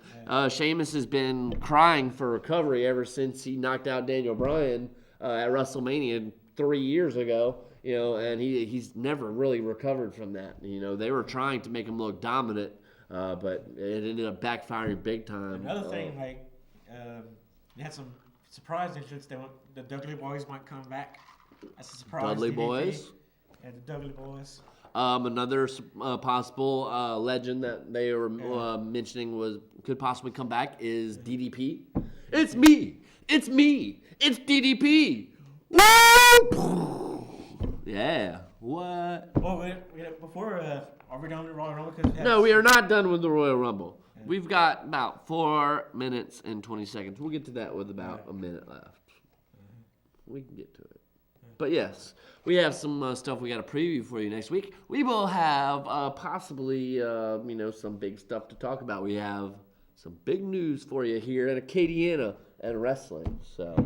Speaker 1: Sheamus has been crying for recovery ever since he knocked out Daniel Bryan at WrestleMania 3 years ago. You know, and he's never really recovered from that. You know, they were trying to make him look dominant, but it ended up backfiring big time.
Speaker 2: Another thing, like, they had some surprise entrants. The Dudley Boys might come back. That's a surprise.
Speaker 1: Dudley
Speaker 2: DDP.
Speaker 1: Boys?
Speaker 2: Yeah, the Dudley Boys.
Speaker 1: Another possible legend that they were mentioning could possibly come back is DDP. It's me. It's me. It's DDP. Woo! Yeah. What?
Speaker 2: Oh, before, are we done with Royal Rumble? 'Cause
Speaker 1: No, we are not done with the Royal Rumble. We've got about 4 minutes and 20 seconds. We'll get to that with about a minute left. We can get to it. But yes, we have some stuff we got to preview for you next week. We will have possibly, some big stuff to talk about. We have some big news for you here at Acadiana and wrestling. So,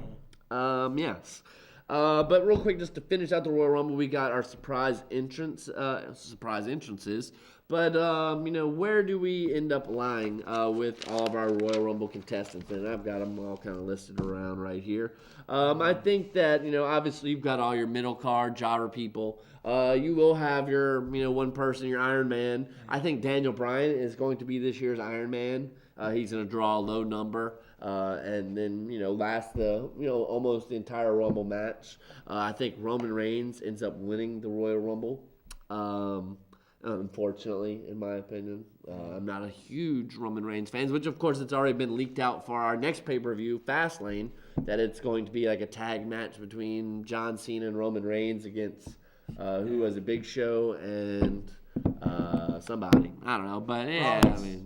Speaker 1: yes. But real quick, just to finish out the Royal Rumble, we got our surprise entrances. But, where do we end up lying with all of our Royal Rumble contestants? And I've got them all kind of listed around right here. I think that, obviously you've got all your middle card, jobber people. You will have your, one person, your Iron Man. I think Daniel Bryan is going to be this year's Iron Man. He's going to draw a low number. And then, last almost the entire Rumble match. I think Roman Reigns ends up winning the Royal Rumble. Unfortunately, in my opinion. I'm not a huge Roman Reigns fan, which, of course, it's already been leaked out for our next pay-per-view, Fastlane, that it's going to be like a tag match between John Cena and Roman Reigns against who was a Big Show and somebody. I don't know, but yeah,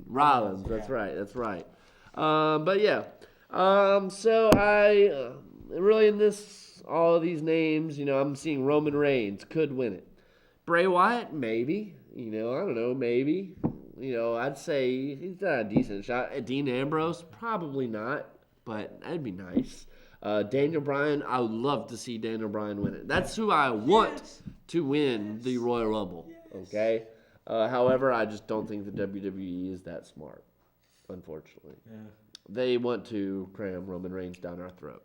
Speaker 1: Rollins. That's right. But yeah, so I really in all of these names, I'm seeing Roman Reigns could win it. Bray Wyatt, maybe. I don't know, maybe. I'd say he's got a decent shot. Dean Ambrose, probably not, but that'd be nice. Daniel Bryan, I would love to see Daniel Bryan win it. That's who I want to win the Royal Rumble. Okay. However, I just don't think the WWE is that smart, unfortunately.
Speaker 2: Yeah.
Speaker 1: They want to cram Roman Reigns down our throat.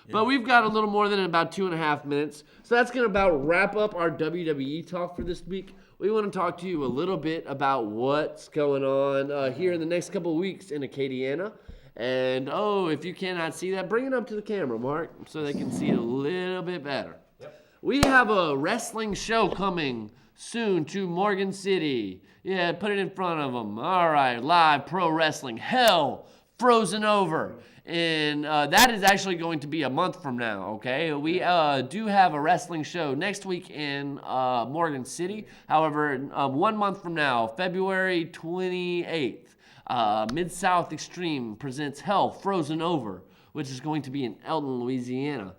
Speaker 1: Yeah. But we've got a little more than about 2.5 minutes. So that's going to about wrap up our WWE talk for this week. We want to talk to you a little bit about what's going on here in the next couple of weeks in Acadiana. And, if you cannot see that, bring it up to the camera, Mark, so they can see it a little bit better. Yep. We have a wrestling show coming soon to Morgan City. Yeah, put it in front of them. All right, live pro wrestling. Hell, frozen over. And that is actually going to be a month from now, okay? We do have a wrestling show next week in Morgan City. However, 1 month from now, February 28th, Mid-South Extreme presents Hell Frozen Over, which is going to be in Elton, Louisiana.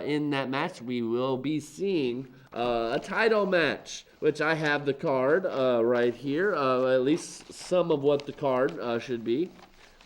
Speaker 1: In that match, we will be seeing a title match, which I have the card right here, at least some of what the card should be.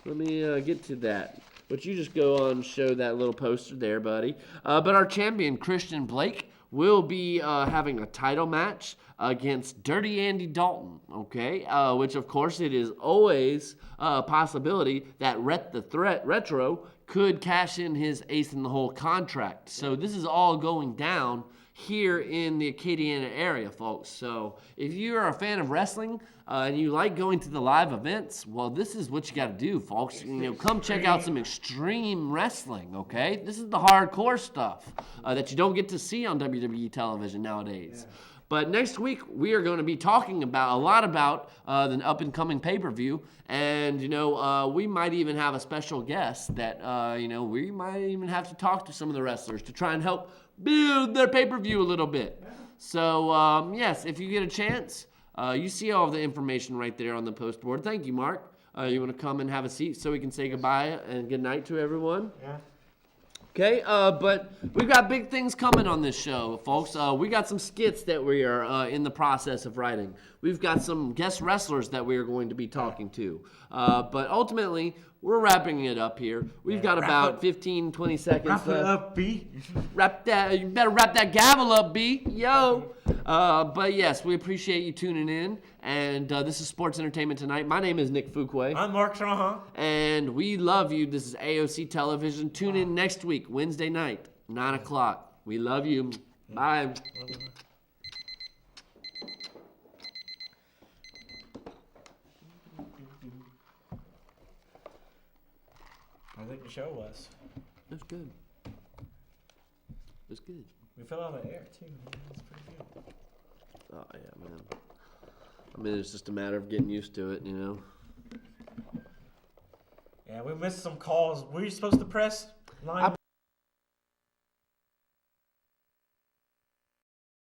Speaker 1: Let me get to that. But you just go on and show that little poster there, buddy. But our champion, Christian Blake, will be having a title match against Dirty Andy Dalton, okay? Which, of course, it is always a possibility that the Threat Retro could cash in his Ace in the Hole contract. So this is all going down here in the Acadiana area, folks. So if you are a fan of wrestling and you like going to the live events, well, this is what you got to do, folks. Come check out some extreme wrestling, okay? This is the hardcore stuff that you don't get to see on WWE television nowadays. Yeah. But next week, we are going to be talking a lot about the up-and-coming pay-per-view. And, we might even have a special guest that, we might even have to talk to some of the wrestlers to try and help build their pay-per-view a little bit. So, yes, if you get a chance, you see all of the information right there on the post board. Thank you, Mark. You want to come and have a seat so we can say goodbye and good night to everyone? Yeah. Okay, but we've got big things coming on this show, folks. We got some skits that we are in the process of writing. We've got some guest wrestlers that we are going to be talking to. But ultimately, we're wrapping it up here. We've got about 15, 20 seconds left.
Speaker 2: Wrap it up, B.
Speaker 1: You better wrap that gavel up, B. Yo. But yes, we appreciate you tuning in. And this is Sports Entertainment Tonight. My name is Nick Fuquay.
Speaker 2: I'm Mark Strahan.
Speaker 1: And we love you. This is AOC Television. Tune in next week, Wednesday night, 9 o'clock. We love you. Bye.
Speaker 2: I think the show was.
Speaker 1: It was good. It was good.
Speaker 2: We fell out of air, too. It was pretty good.
Speaker 1: Oh, yeah, man. I mean, it's just a matter of getting used to it,
Speaker 2: Yeah, we missed some calls. Were you supposed to press line?